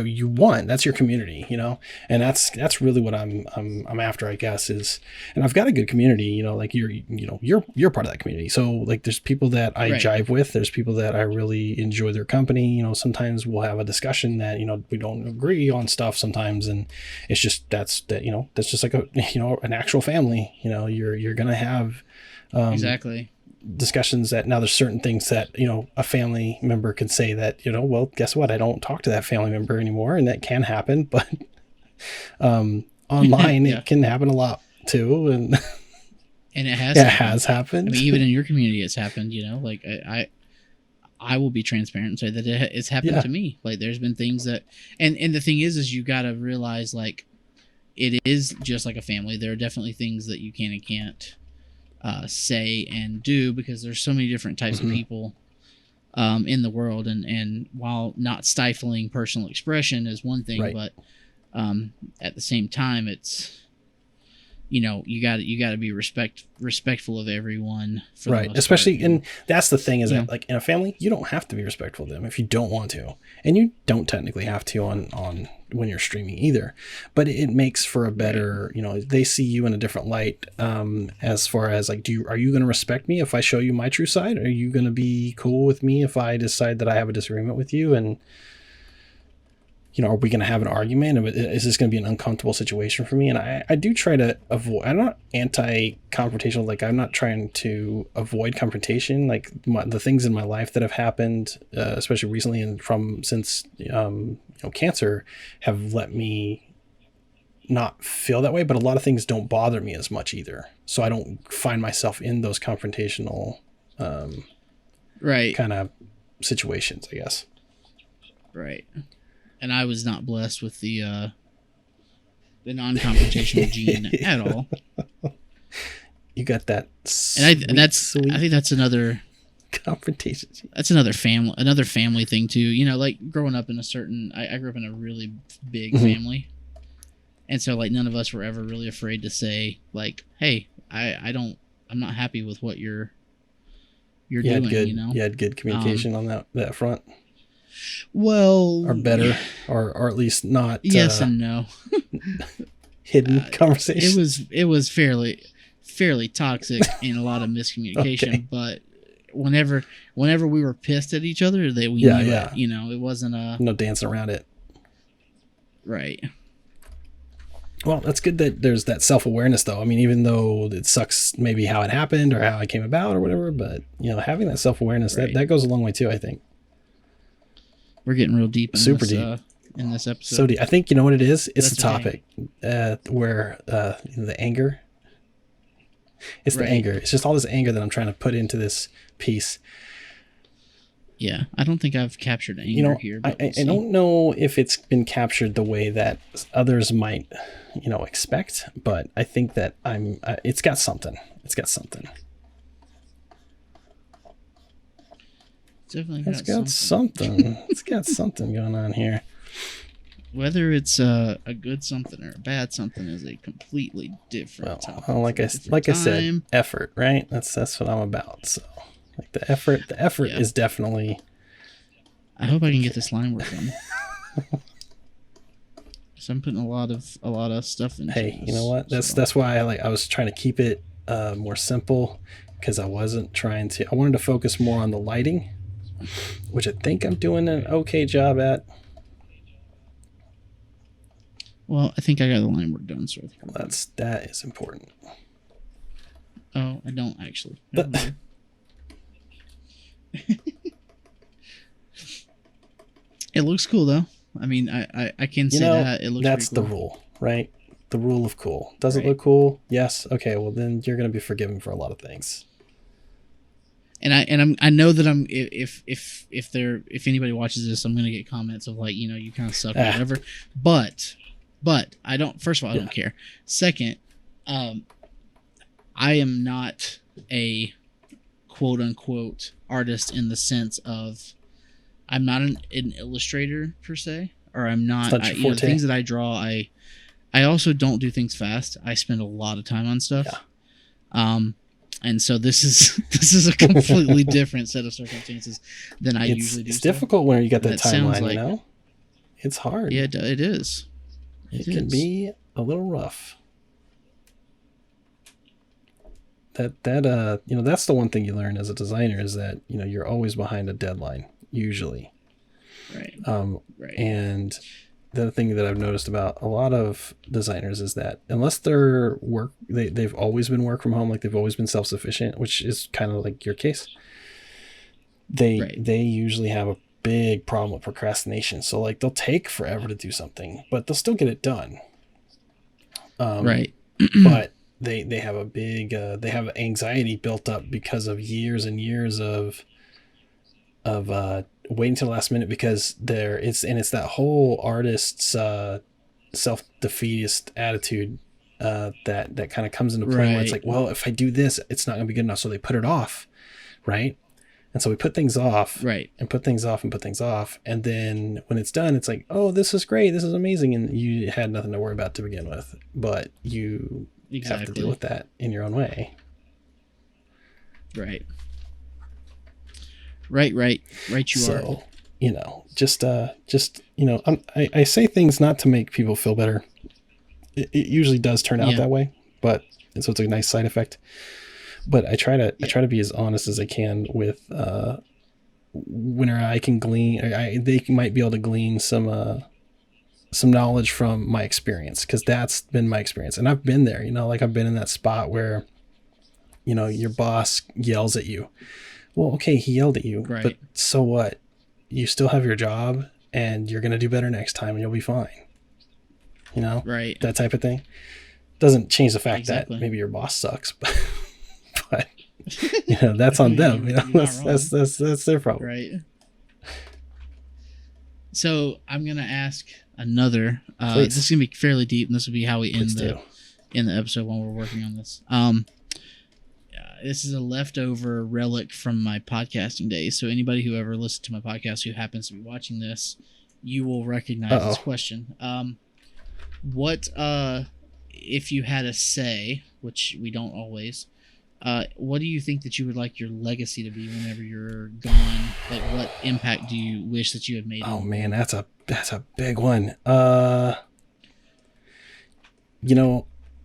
you want. That's your community, and that's really what I'm after, I guess, is, and I've got a good community, like you're part of that community. So like there's people that I jive with, there's people that I really enjoy their company. Sometimes we'll have a discussion that, we don't agree on stuff sometimes, and it's just, that's just like an actual family. You're going to have, exactly, discussions that now there's certain things that a family member can say that well, guess what, I don't talk to that family member anymore, and that can happen, but online yeah. It can happen a lot too, and it has happened. I mean, even in your community it's happened, like I will be transparent and say that it's happened to me. Like there's been things that, and the thing is you got to realize, like, it is just like a family. There are definitely things that you can and can't say and do, because there's so many different types of people in the world, and while not stifling personal expression is one thing, but at the same time, it's you got to be respectful of everyone, for the most especially part. And that's the thing, is that like in a family you don't have to be respectful of them if you don't want to, and you don't technically have to on when you're streaming either, but it makes for a better, they see you in a different light, as far as like, are you going to respect me if I show you my true side? Are you going to be cool with me if I decide that I have a disagreement with you? And are we going to have an argument? Is this going to be an uncomfortable situation for me? And I do try to avoid, I'm not anti-confrontational. Like I'm not trying to avoid confrontation. Like the things in my life that have happened, especially recently and since cancer, have let me not feel that way, but a lot of things don't bother me as much either. So I don't find myself in those confrontational, kind of situations, I guess. Right. And I was not blessed with the non-confrontational gene at all. You got that, and I think that's another confrontation. That's another family thing too. Like growing up in I grew up in a really big family, and so like none of us were ever really afraid to say like, hey, I'm not happy with what you're doing. You had good communication on that front. Well, or better, or at least not. Yes and no. Hidden conversation. It was fairly toxic and a lot of miscommunication. But whenever we were pissed at each other, we knew it. It wasn't no dancing around it. Right. Well, that's good that there's that self-awareness, though. I mean, even though it sucks maybe how it happened or how it came about or whatever, but having that self-awareness, that goes a long way too, I think. We're getting real deep in Super this, deep in this episode. So deep. I think what it is. It's That's the topic where the anger. It's the anger. It's just all this anger that I'm trying to put into this piece. Yeah, I don't think I've captured anger here. But I don't know if it's been captured the way that others might, expect. But I think that it's got something. It's got something. Definitely got something. It's got something going on here. Whether it's a good something or a bad something is a completely different topic. Well, like I said, effort, right? That's what I'm about. So, like the effort is definitely. I hope I can get this line work done. So I'm putting a lot of stuff into. Hey, you know what? That's why I was trying to keep it more simple, because I wasn't trying to. I wanted to focus more on the lighting, which I think I'm doing an okay job at. Well, I think I got the line work done, so that is important. Oh, I don't actually. But it looks cool though. I mean, I can say that it looks. That's cool. the rule, right? The rule of cool. Does it look cool? Yes. Okay. Well, then you're going to be forgiven for a lot of things. And I know that if anybody watches this, I'm gonna get comments of like, you kind of suck or whatever. But I don't. First of all, I don't care. Second, I am not a quote unquote artist in the sense of I'm not an illustrator per se, or I'm not. The things that I draw, I also don't do things fast. I spend a lot of time on stuff. And so this is a completely different set of circumstances than I usually do. It's difficult when you got that timeline, like, you know? It's hard. Yeah, it is. It can be a little rough. That that's the one thing you learn as a designer is that, you're always behind a deadline, usually. Right. Right. And the other thing that I've noticed about a lot of designers is that unless they've always been work from home, like they've always been self-sufficient, which is kind of like your case, they usually have a big problem with procrastination. So like they'll take forever to do something, but they'll still get it done. Right. But they have a big they have anxiety built up because of years and years of waiting till the last minute, because it's that whole artist's self-defeatist attitude that kind of comes into play, where it's like, well, if I do this, it's not gonna be good enough, so they put it off, right? And so we put things off, and put things off and put things off, and then when it's done, it's like, oh, this is great, this is amazing, and you had nothing to worry about to begin with, but you have to deal with that in your own way. Right. You are. I say things not to make people feel better. It usually does turn out that way, so it's a nice side effect. But I try to be as honest as I can with whenever I can glean. They might be able to glean some knowledge from my experience, because that's been my experience, and I've been there. Like I've been in that spot where your boss yells at you. Well, okay, he yelled at you, but so what? You still have your job, and you're going to do better next time, and you'll be fine. Right. That type of thing. Doesn't change the fact that maybe your boss sucks, but that's on them. That's their problem. Right. So I'm going to ask another. This is going to be fairly deep, and this will be how we end the episode when we're working on this. This is a leftover relic from my podcasting days. So anybody who ever listened to my podcast who happens to be watching this, you will recognize this question. What, if you had a say, which we don't always, what do you think that you would like your legacy to be whenever you're gone? Like, what impact do you wish that you had made? Oh man, that's a big one. I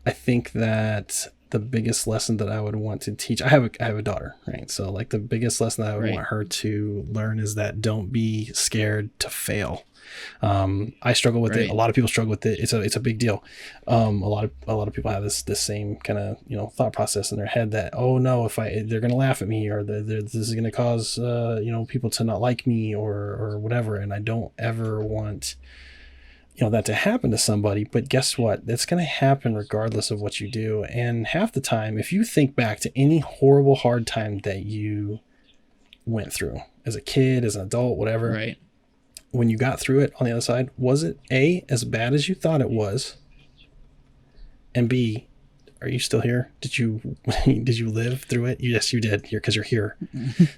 think that the biggest lesson that I would want to teach, I have a daughter, right? So like the biggest lesson that I would want her to learn is that don't be scared to fail. I struggle with it. A lot of people struggle with it. It's a big deal. A lot of people have this same kind of, thought process in their head that, oh no, they're going to laugh at me, or this is going to cause, people to not like me or whatever. And I don't ever want, that to happen to somebody. But guess what? That's going to happen regardless of what you do. And half the time, if you think back to any horrible, hard time that you went through as a kid, as an adult, whatever, when you got through it on the other side, was it A, as bad as you thought it was? And B, are you still here? Did you live through it? Yes, you did, because you're here.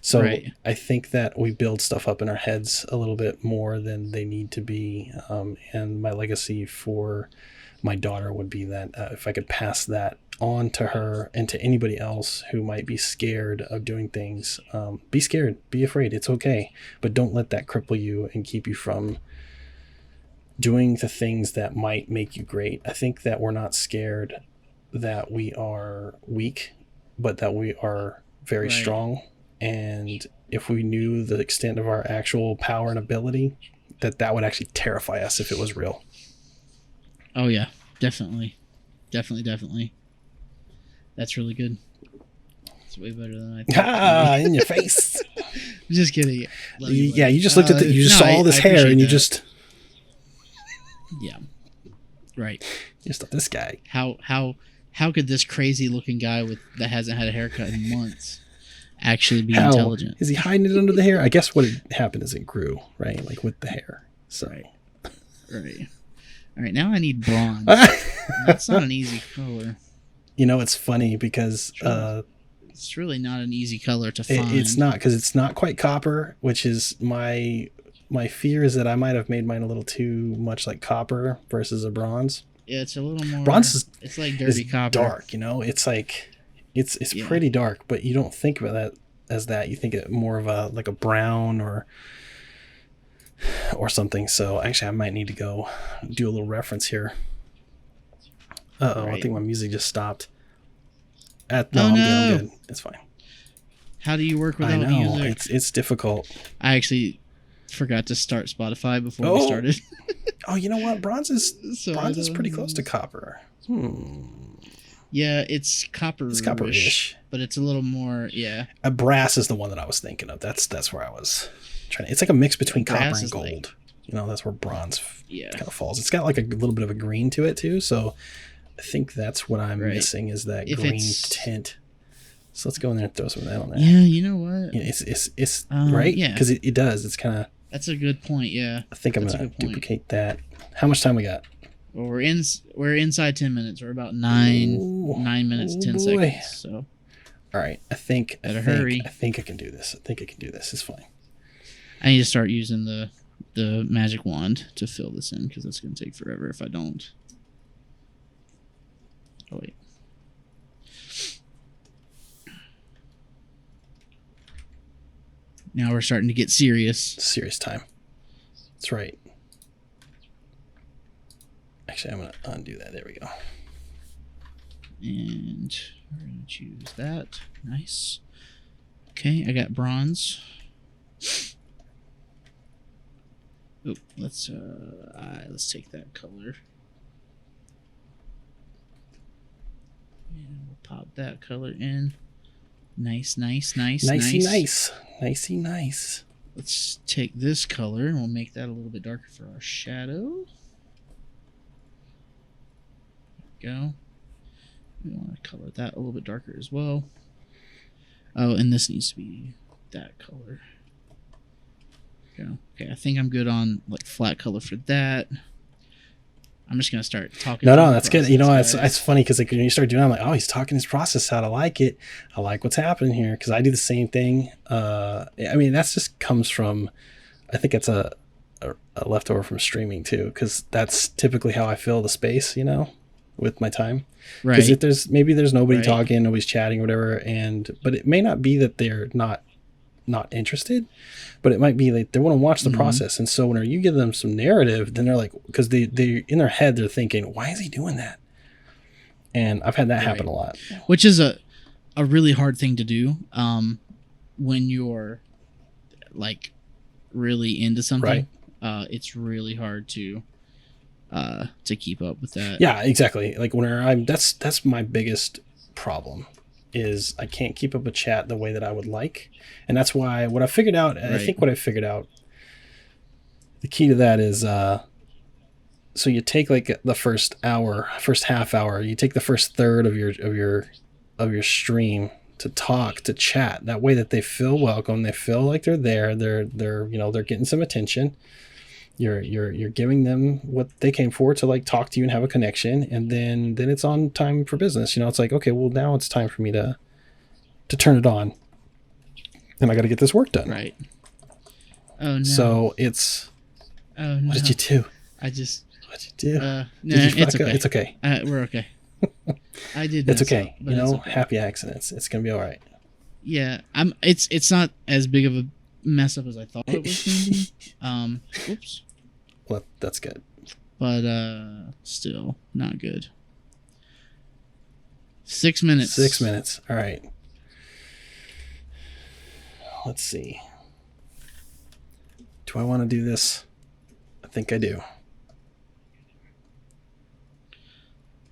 So I think that we build stuff up in our heads a little bit more than they need to be. And my legacy for my daughter would be that if I could pass that on to her and to anybody else who might be scared of doing things, be scared, be afraid. It's okay. But don't let that cripple you and keep you from doing the things that might make you great. I think that we're not scared that we are weak, but that we are very strong. And if we knew the extent of our actual power and ability, that would actually terrify us if it was real. Oh yeah, definitely. That's really good. It's way better than I thought. In your face. Just kidding. You just looked at you just saw all this hair and you just. Yeah. Right. You just thought, this guy. How could this crazy looking guy that hasn't had a haircut in months actually be intelligent? Is he hiding it under the hair? I guess what happened is it grew, right? Like with the hair. So. Right. All right. Now I need bronze. That's not an easy color. It's funny because it's really not an easy color to find. It's not, because it's not quite copper, which is my fear is that I might have made mine a little too much like copper versus a bronze. Yeah, it's a little more. Bronze is, it's like dirty copper. Dark, it's like It's Yeah. pretty dark, but you don't think about that as that. You think it more of a like a brown or something. So actually, I might need to go do a little reference here. Uh-oh, I Right. think my music just stopped. No, Oh, I'm no. good. It's fine. How do you work I without know music? it's difficult. I actually forgot to start Spotify before we Oh! started. Oh, you know what? Bronze is So pretty close to copper. Yeah, it's copper-ish, It's copper-ish. but it's a little more. Yeah, A brass is the one that I was thinking of. That's where I was trying to. It's like a mix between copper brass and is gold. like- You know, that's where bronze yeah. kind of falls. It's got like a little bit of a green to it too. So I think that's what I'm Right. missing is that If green it's- tint. So let's go in there and throw some of that on there. Yeah, you know what? Yeah, it's right. Yeah. Because it does. It's kind of. That's a good point. Yeah. I think I'm That's a gonna good point. duplicate that. How much time we got? Well, we're inside 10 minutes. We're about 9 minutes, Oh, 10 boy. seconds. So All right. I think hurry. I think I can do this. It's fine. I need to start using the magic wand to fill this in because that's going to take forever if I don't. Oh wait. Now we're starting to get serious. Serious time. That's right. Actually, I'm gonna undo that. There we go. And we're going to choose that. Nice. Okay, I got bronze. Oh, let's take that color. And we'll pop that color in. Nice. Nicey nice. Let's take this color and we'll make that a little bit darker for our shadow. There we go. We want to color that a little bit darker as well. Oh, and this needs to be that color. Go. Okay, I think I'm good on like flat color for that. I'm just gonna start talking. No, that's good. You know, guys. it's funny because like when you start doing it, I'm like, oh, he's talking his process out. I like it. I like what's happening here because I do the same thing. I mean, that's just comes from. I think it's a leftover from streaming too, because that's typically how I fill the space. You know, with my time. Right. Because if there's nobody Right. talking, nobody's chatting, or whatever, but it may not be that they're not interested, but it might be like they want to watch the process. And so when you give them some narrative, then they're like, because they in their head they're thinking, why is he doing that? And I've had that happen a lot. Which is a really hard thing to do when you're like really into something. Right. It's really hard to keep up with that. Yeah, exactly. Like that's my biggest problem is I can't keep up a chat the way that I would like. And that's why what I figured out, Right. I think what I figured out, the key to that is, so you take like the first half hour, you take the first third of your stream to talk, to chat. That way that they feel welcome, they feel like they're there, they're getting some attention. You're giving them what they came for, to like talk to you and have a connection, and then it's on time for business. You know, it's like, okay, well now it's time for me to turn it on, and I got to get this work done. Right. Oh no. So it's. Oh no. What did you do? What'd you do? No, Did you it's fuck up? okay. It's okay. We're okay. I did. It's mess okay. up, but You know, it's okay. happy accidents. It's gonna be all right. Yeah, It's not as big of a mess up as I thought it was going to be. Whoops. Well, that's good. But still not good. 6 minutes. 6 minutes. All right. Let's see. Do I want to do this? I think I do.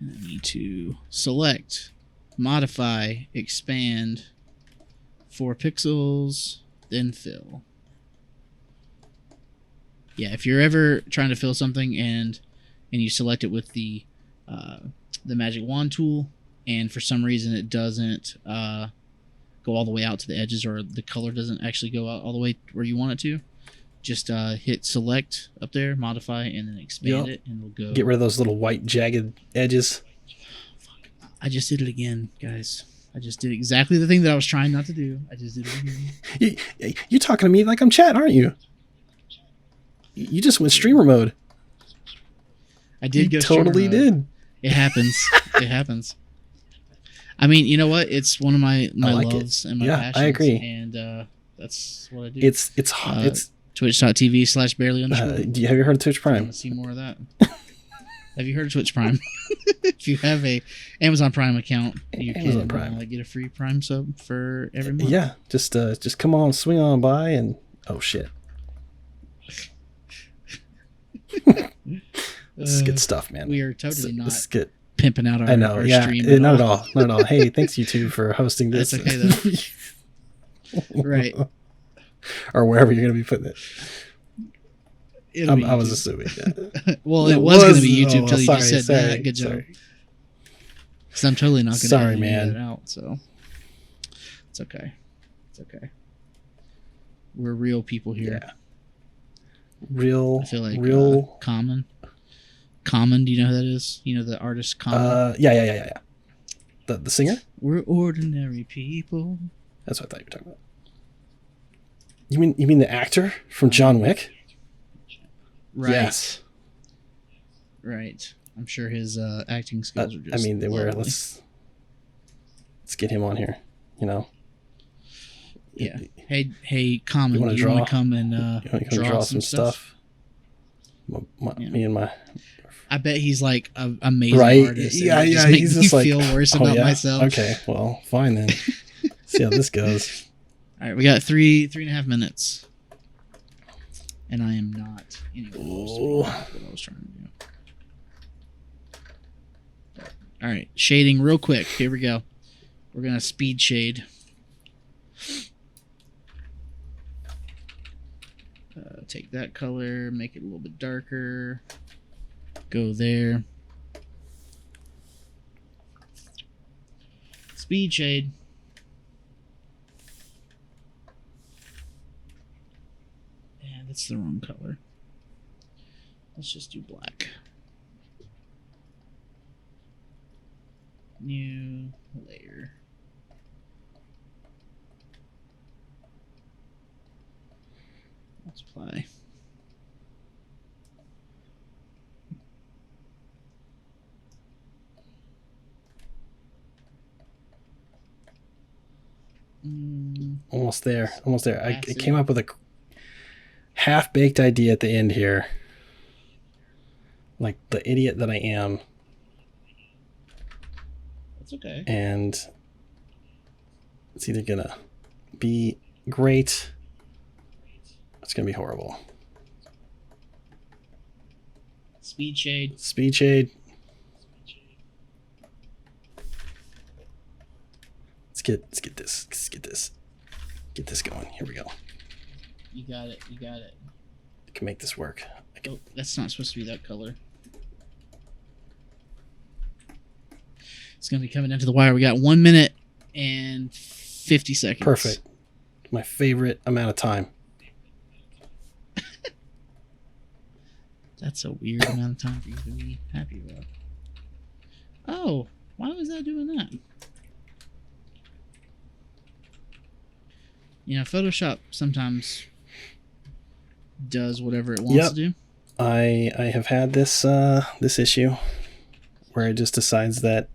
And I need to select, modify, expand, 4 pixels, then fill. Yeah, if you're ever trying to fill something and you select it with the magic wand tool, and for some reason it doesn't go all the way out to the edges, or the color doesn't actually go out all the way where you want it to, just hit select up there, modify, and then expand it, and we'll go. Get rid of those little white jagged edges. I just did it again, guys. I just did exactly the thing that I was trying not to do. I just did it again. You're talking to me like I'm chat, aren't you? You just went streamer mode. I did You go streamer totally mode. did. It happens. It happens. I mean, you know what? It's one of my like loves it. and my Yeah, passions. I agree. And that's what I do. It's hot. It's Twitch.tv/barely_. have you heard of Twitch If you Prime? want to see more of that. Have you heard of Twitch Prime? If you have a Amazon Prime account, you Amazon can Prime. get a free Prime sub for every month. Yeah, just come on, swing on by, and oh shit. This is good stuff, man. We are totally this is not good. pimping out our, I know, our yeah, stream. not at all. Not at all. Hey, thanks you two for hosting this. That's okay though. Right. Or wherever you're going to be putting it. I was YouTube. assuming. Yeah. Well, it was going to be YouTube until you sorry, just said sorry, that. Good job. sorry. Because I'm totally not going to Sorry, edit man. it out. So it's okay. It's okay. We're real people here. Yeah. Real. I feel like real. Common. Common, do you know who that is? You know the artist Common? Yeah. The singer? We're ordinary people. That's what I thought you were talking about. You mean the actor from John Wick? Right. Yes. Right. I'm sure his acting skills are just. I mean, they were. lovely. Let's get him on here. You know. Yeah. Hey, Common, wanna do you want to come and You want to draw some stuff? Me and my. I bet he's like an amazing Right? artist. Yeah. Just makes He's me just like feel worse about myself. Okay. Well, fine then. See how this goes. All right, we got 3.5 minutes, and I am not anywhere close to what I was trying to do. All right, shading real quick. Here we go. We're gonna speed shade. Take that color, make it a little bit darker. Go there. Speed shade. And that's the wrong color. Let's just do black. New layer. Let's apply. Almost there. I came up with a half-baked idea at the end here. Like the idiot that I am. That's okay. And it's either going to be great, it's going to be horrible. Speed shade. Speed shade. Let's get this. Get this going. Here we go. You got it. I can make this work. Oh, that's not supposed to be that color. It's going to be coming down to the wire. We got 1 minute and 50 seconds. Perfect. My favorite amount of time. That's a weird amount of time for you to be happy about. Oh, why was that doing that? You know, Photoshop sometimes does whatever it wants to do. I have had this issue where it just decides that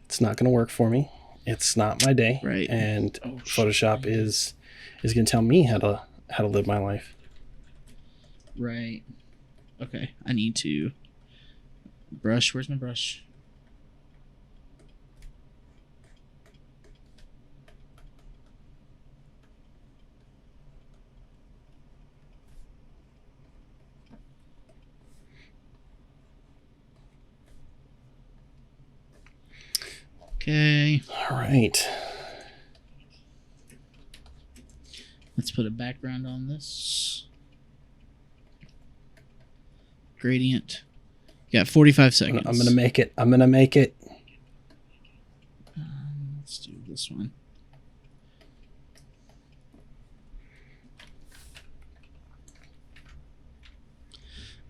it's not going to work for me. It's not my day, right? And Photoshop is going to tell me how to live my life. Right. Okay, I need to brush. Where's my brush? Okay. All right. Let's put a background on this. Gradient. You got 45 seconds. I'm gonna make it. Let's do this one.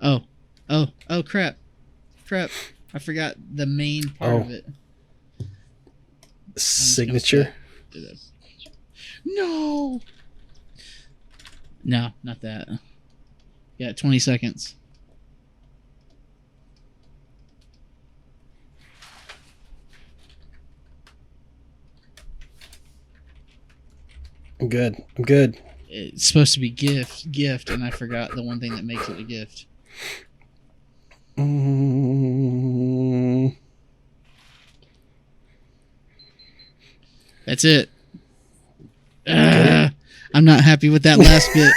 Oh, crap. I forgot the main part of it. Signature. No, not that. Yeah, 20 seconds. I'm good. I'm good. It's supposed to be gift, and I forgot the one thing that makes it a gift. That's it. I'm not happy with that last bit,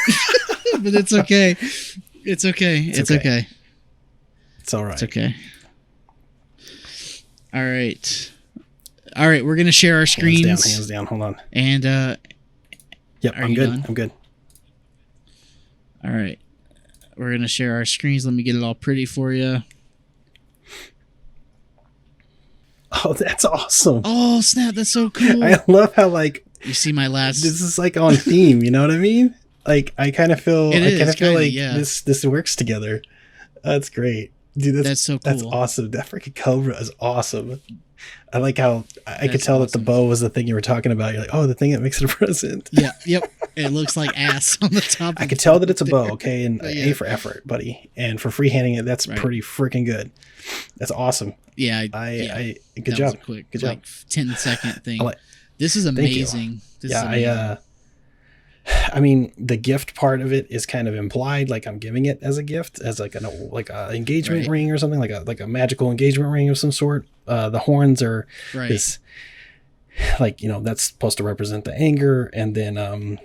but it's okay. It's okay. It's okay. It's all right. It's okay. All right. All right. We're gonna share our screens. Hands down. Hold on. And yep, I'm good. Done? I'm good. All right. We're gonna share our screens. Let me get it all pretty for you. Oh, that's awesome. Oh, snap. That's so cool. I love how, like, you see my last... This is, like, on theme, you know what I mean? Like, I kind of feel... this works together. That's great. Dude, that's so cool. That's awesome. That freaking cobra is awesome. I like how... I could tell that the bow was the thing you were talking about. You're like, oh, the thing that makes it a present. Yeah, yep. It looks like ass on the top. I could tell that it's a bow, okay? And A for effort, buddy. And for freehanding it, that's pretty freaking good. That's awesome. Yeah, good job. Was a quick, good job. Like 10-second thing. This is amazing. I mean, the gift part of it is kind of implied, like I'm giving it as a gift, as like a engagement ring or something, like a magical engagement ring of some sort. The horns are this, like, you know, that's supposed to represent the anger, and then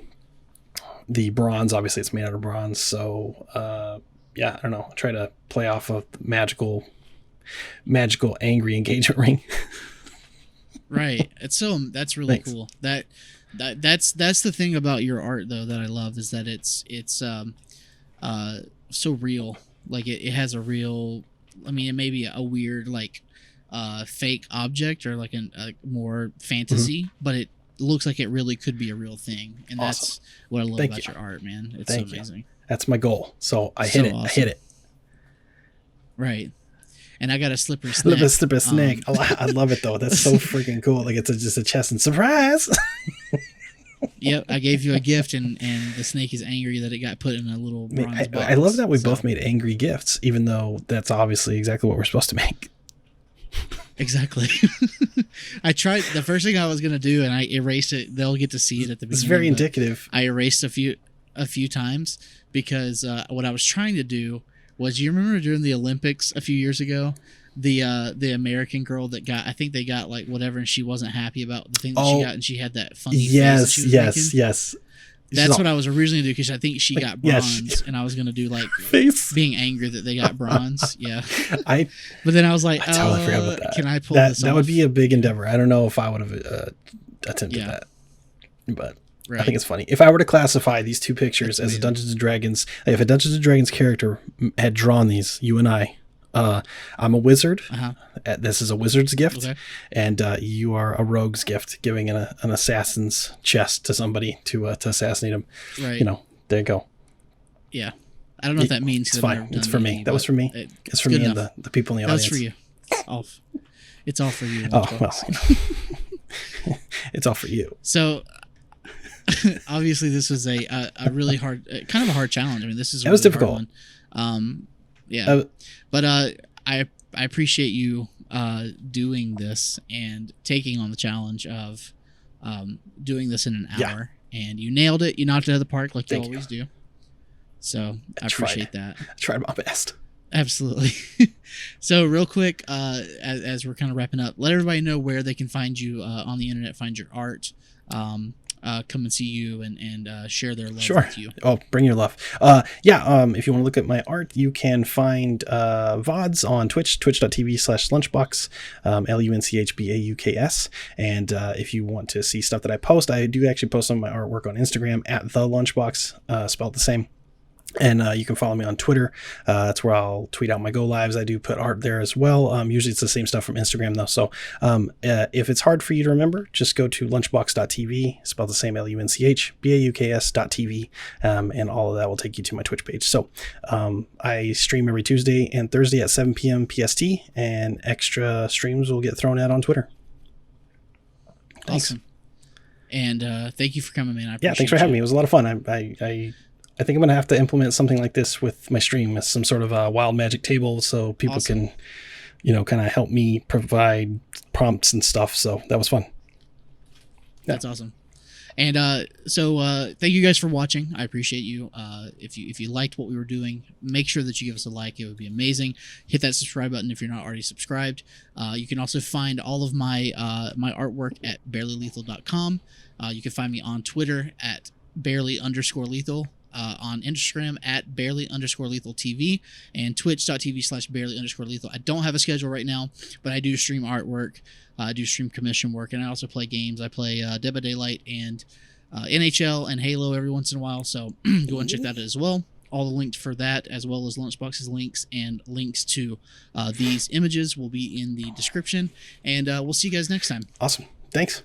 the bronze, obviously it's made out of bronze, so I don't know. I try to play off of the magical angry engagement ring. Right. That's really cool. That's the thing about your art, though, that I love, is that it's so real. Like it has a real, I mean, it may be a weird, like, fake object or like a more fantasy, but it looks like it really could be a real thing. And that's what I love about your art, man. It's so amazing. That's my goal. So I hit it. Awesome. I hit it. Right. And I got a slippery snake. Slippery snake. I love it, though. That's so freaking cool. Like, it's just a chest and surprise. Yep, I gave you a gift, and the snake is angry that it got put in a little bronze box. I love that we both made angry gifts, even though that's obviously exactly what we're supposed to make. Exactly. I tried. The first thing I was going to do, and I erased it. They'll get to see it at the beginning. It's very indicative. I erased a few times because what I was trying to do was, you remember during the Olympics a few years ago, the American girl that got, I think they got like whatever, and she wasn't happy about the thing that she got, and she had that funny face that she was making. Yes. That's what I was originally going to do, because I think she got bronze, and I was going to do like being angry that they got bronze. Yeah. But then I was like, I totally forgot about that. Can I pull this off? That would be a big endeavor. I don't know if I would have attempted that, but I think it's funny. If I were to classify these two pictures as a Dungeons and Dragons, if a Dungeons and Dragons character had drawn these, you and I'm a wizard. This is a wizard's gift, and you are a rogue's gift, giving an assassin's chest to somebody to assassinate him. Right. You know, there you go. Yeah, I don't know what that means. It's fine. It's for me. That was for me. It's for me and the people in the audience. That's for you. It's all for you. Oh well, it's all for you. So. Obviously, this was a really hard, kind of a hard challenge. I mean, this is a really difficult one. But I appreciate you doing this and taking on the challenge of doing this in an hour. And you nailed it. You knocked it out of the park like you always do. So I appreciate that. I tried my best. Absolutely. So real quick, as we're kind of wrapping up, let everybody know where they can find you on the internet, find your art. Come and see you and share their love with you. Oh, bring your love. If you want to look at my art, you can find VODs on Twitch, twitch.tv/lunchbauks, LUNCHBAUKS. And if you want to see stuff that I post, I do actually post some of my artwork on Instagram at the Lunchbauks, spelled the same. And you can follow me on Twitter. That's where I'll tweet out my go lives. I do put art there as well. Usually it's the same stuff from Instagram though. So if it's hard for you to remember, just go to lunchbauks.tv, spelled the same, LUNCHBAUKS.tv, and all of that will take you to my Twitch page. So I stream every Tuesday and Thursday at 7 p.m. PST, and extra streams will get thrown out on Twitter. Thanks. Awesome. And thank you for coming, man. I appreciate thanks for having me. It was a lot of fun. I think I'm going to have to implement something like this with my stream as some sort of a wild magic table, so people can, kind of help me provide prompts and stuff. So that was fun. That's awesome. And thank you guys for watching. I appreciate you. If you liked what we were doing, make sure that you give us a like. It would be amazing. Hit that subscribe button if you're not already subscribed. You can also find all of my my artwork at barelylethal.com. You can find me on Twitter at barely_lethal. On Instagram at barely_lethal TV, and twitch.tv/barely_lethal. I don't have a schedule right now, but I do stream artwork. I do stream commission work, and I also play games. I play Dead by Daylight and NHL and Halo every once in a while, so go and check that out as well. All the links for that, as well as Lunchbauks' links and links to these images, will be in the description, and we'll see you guys next time. Awesome. Thanks.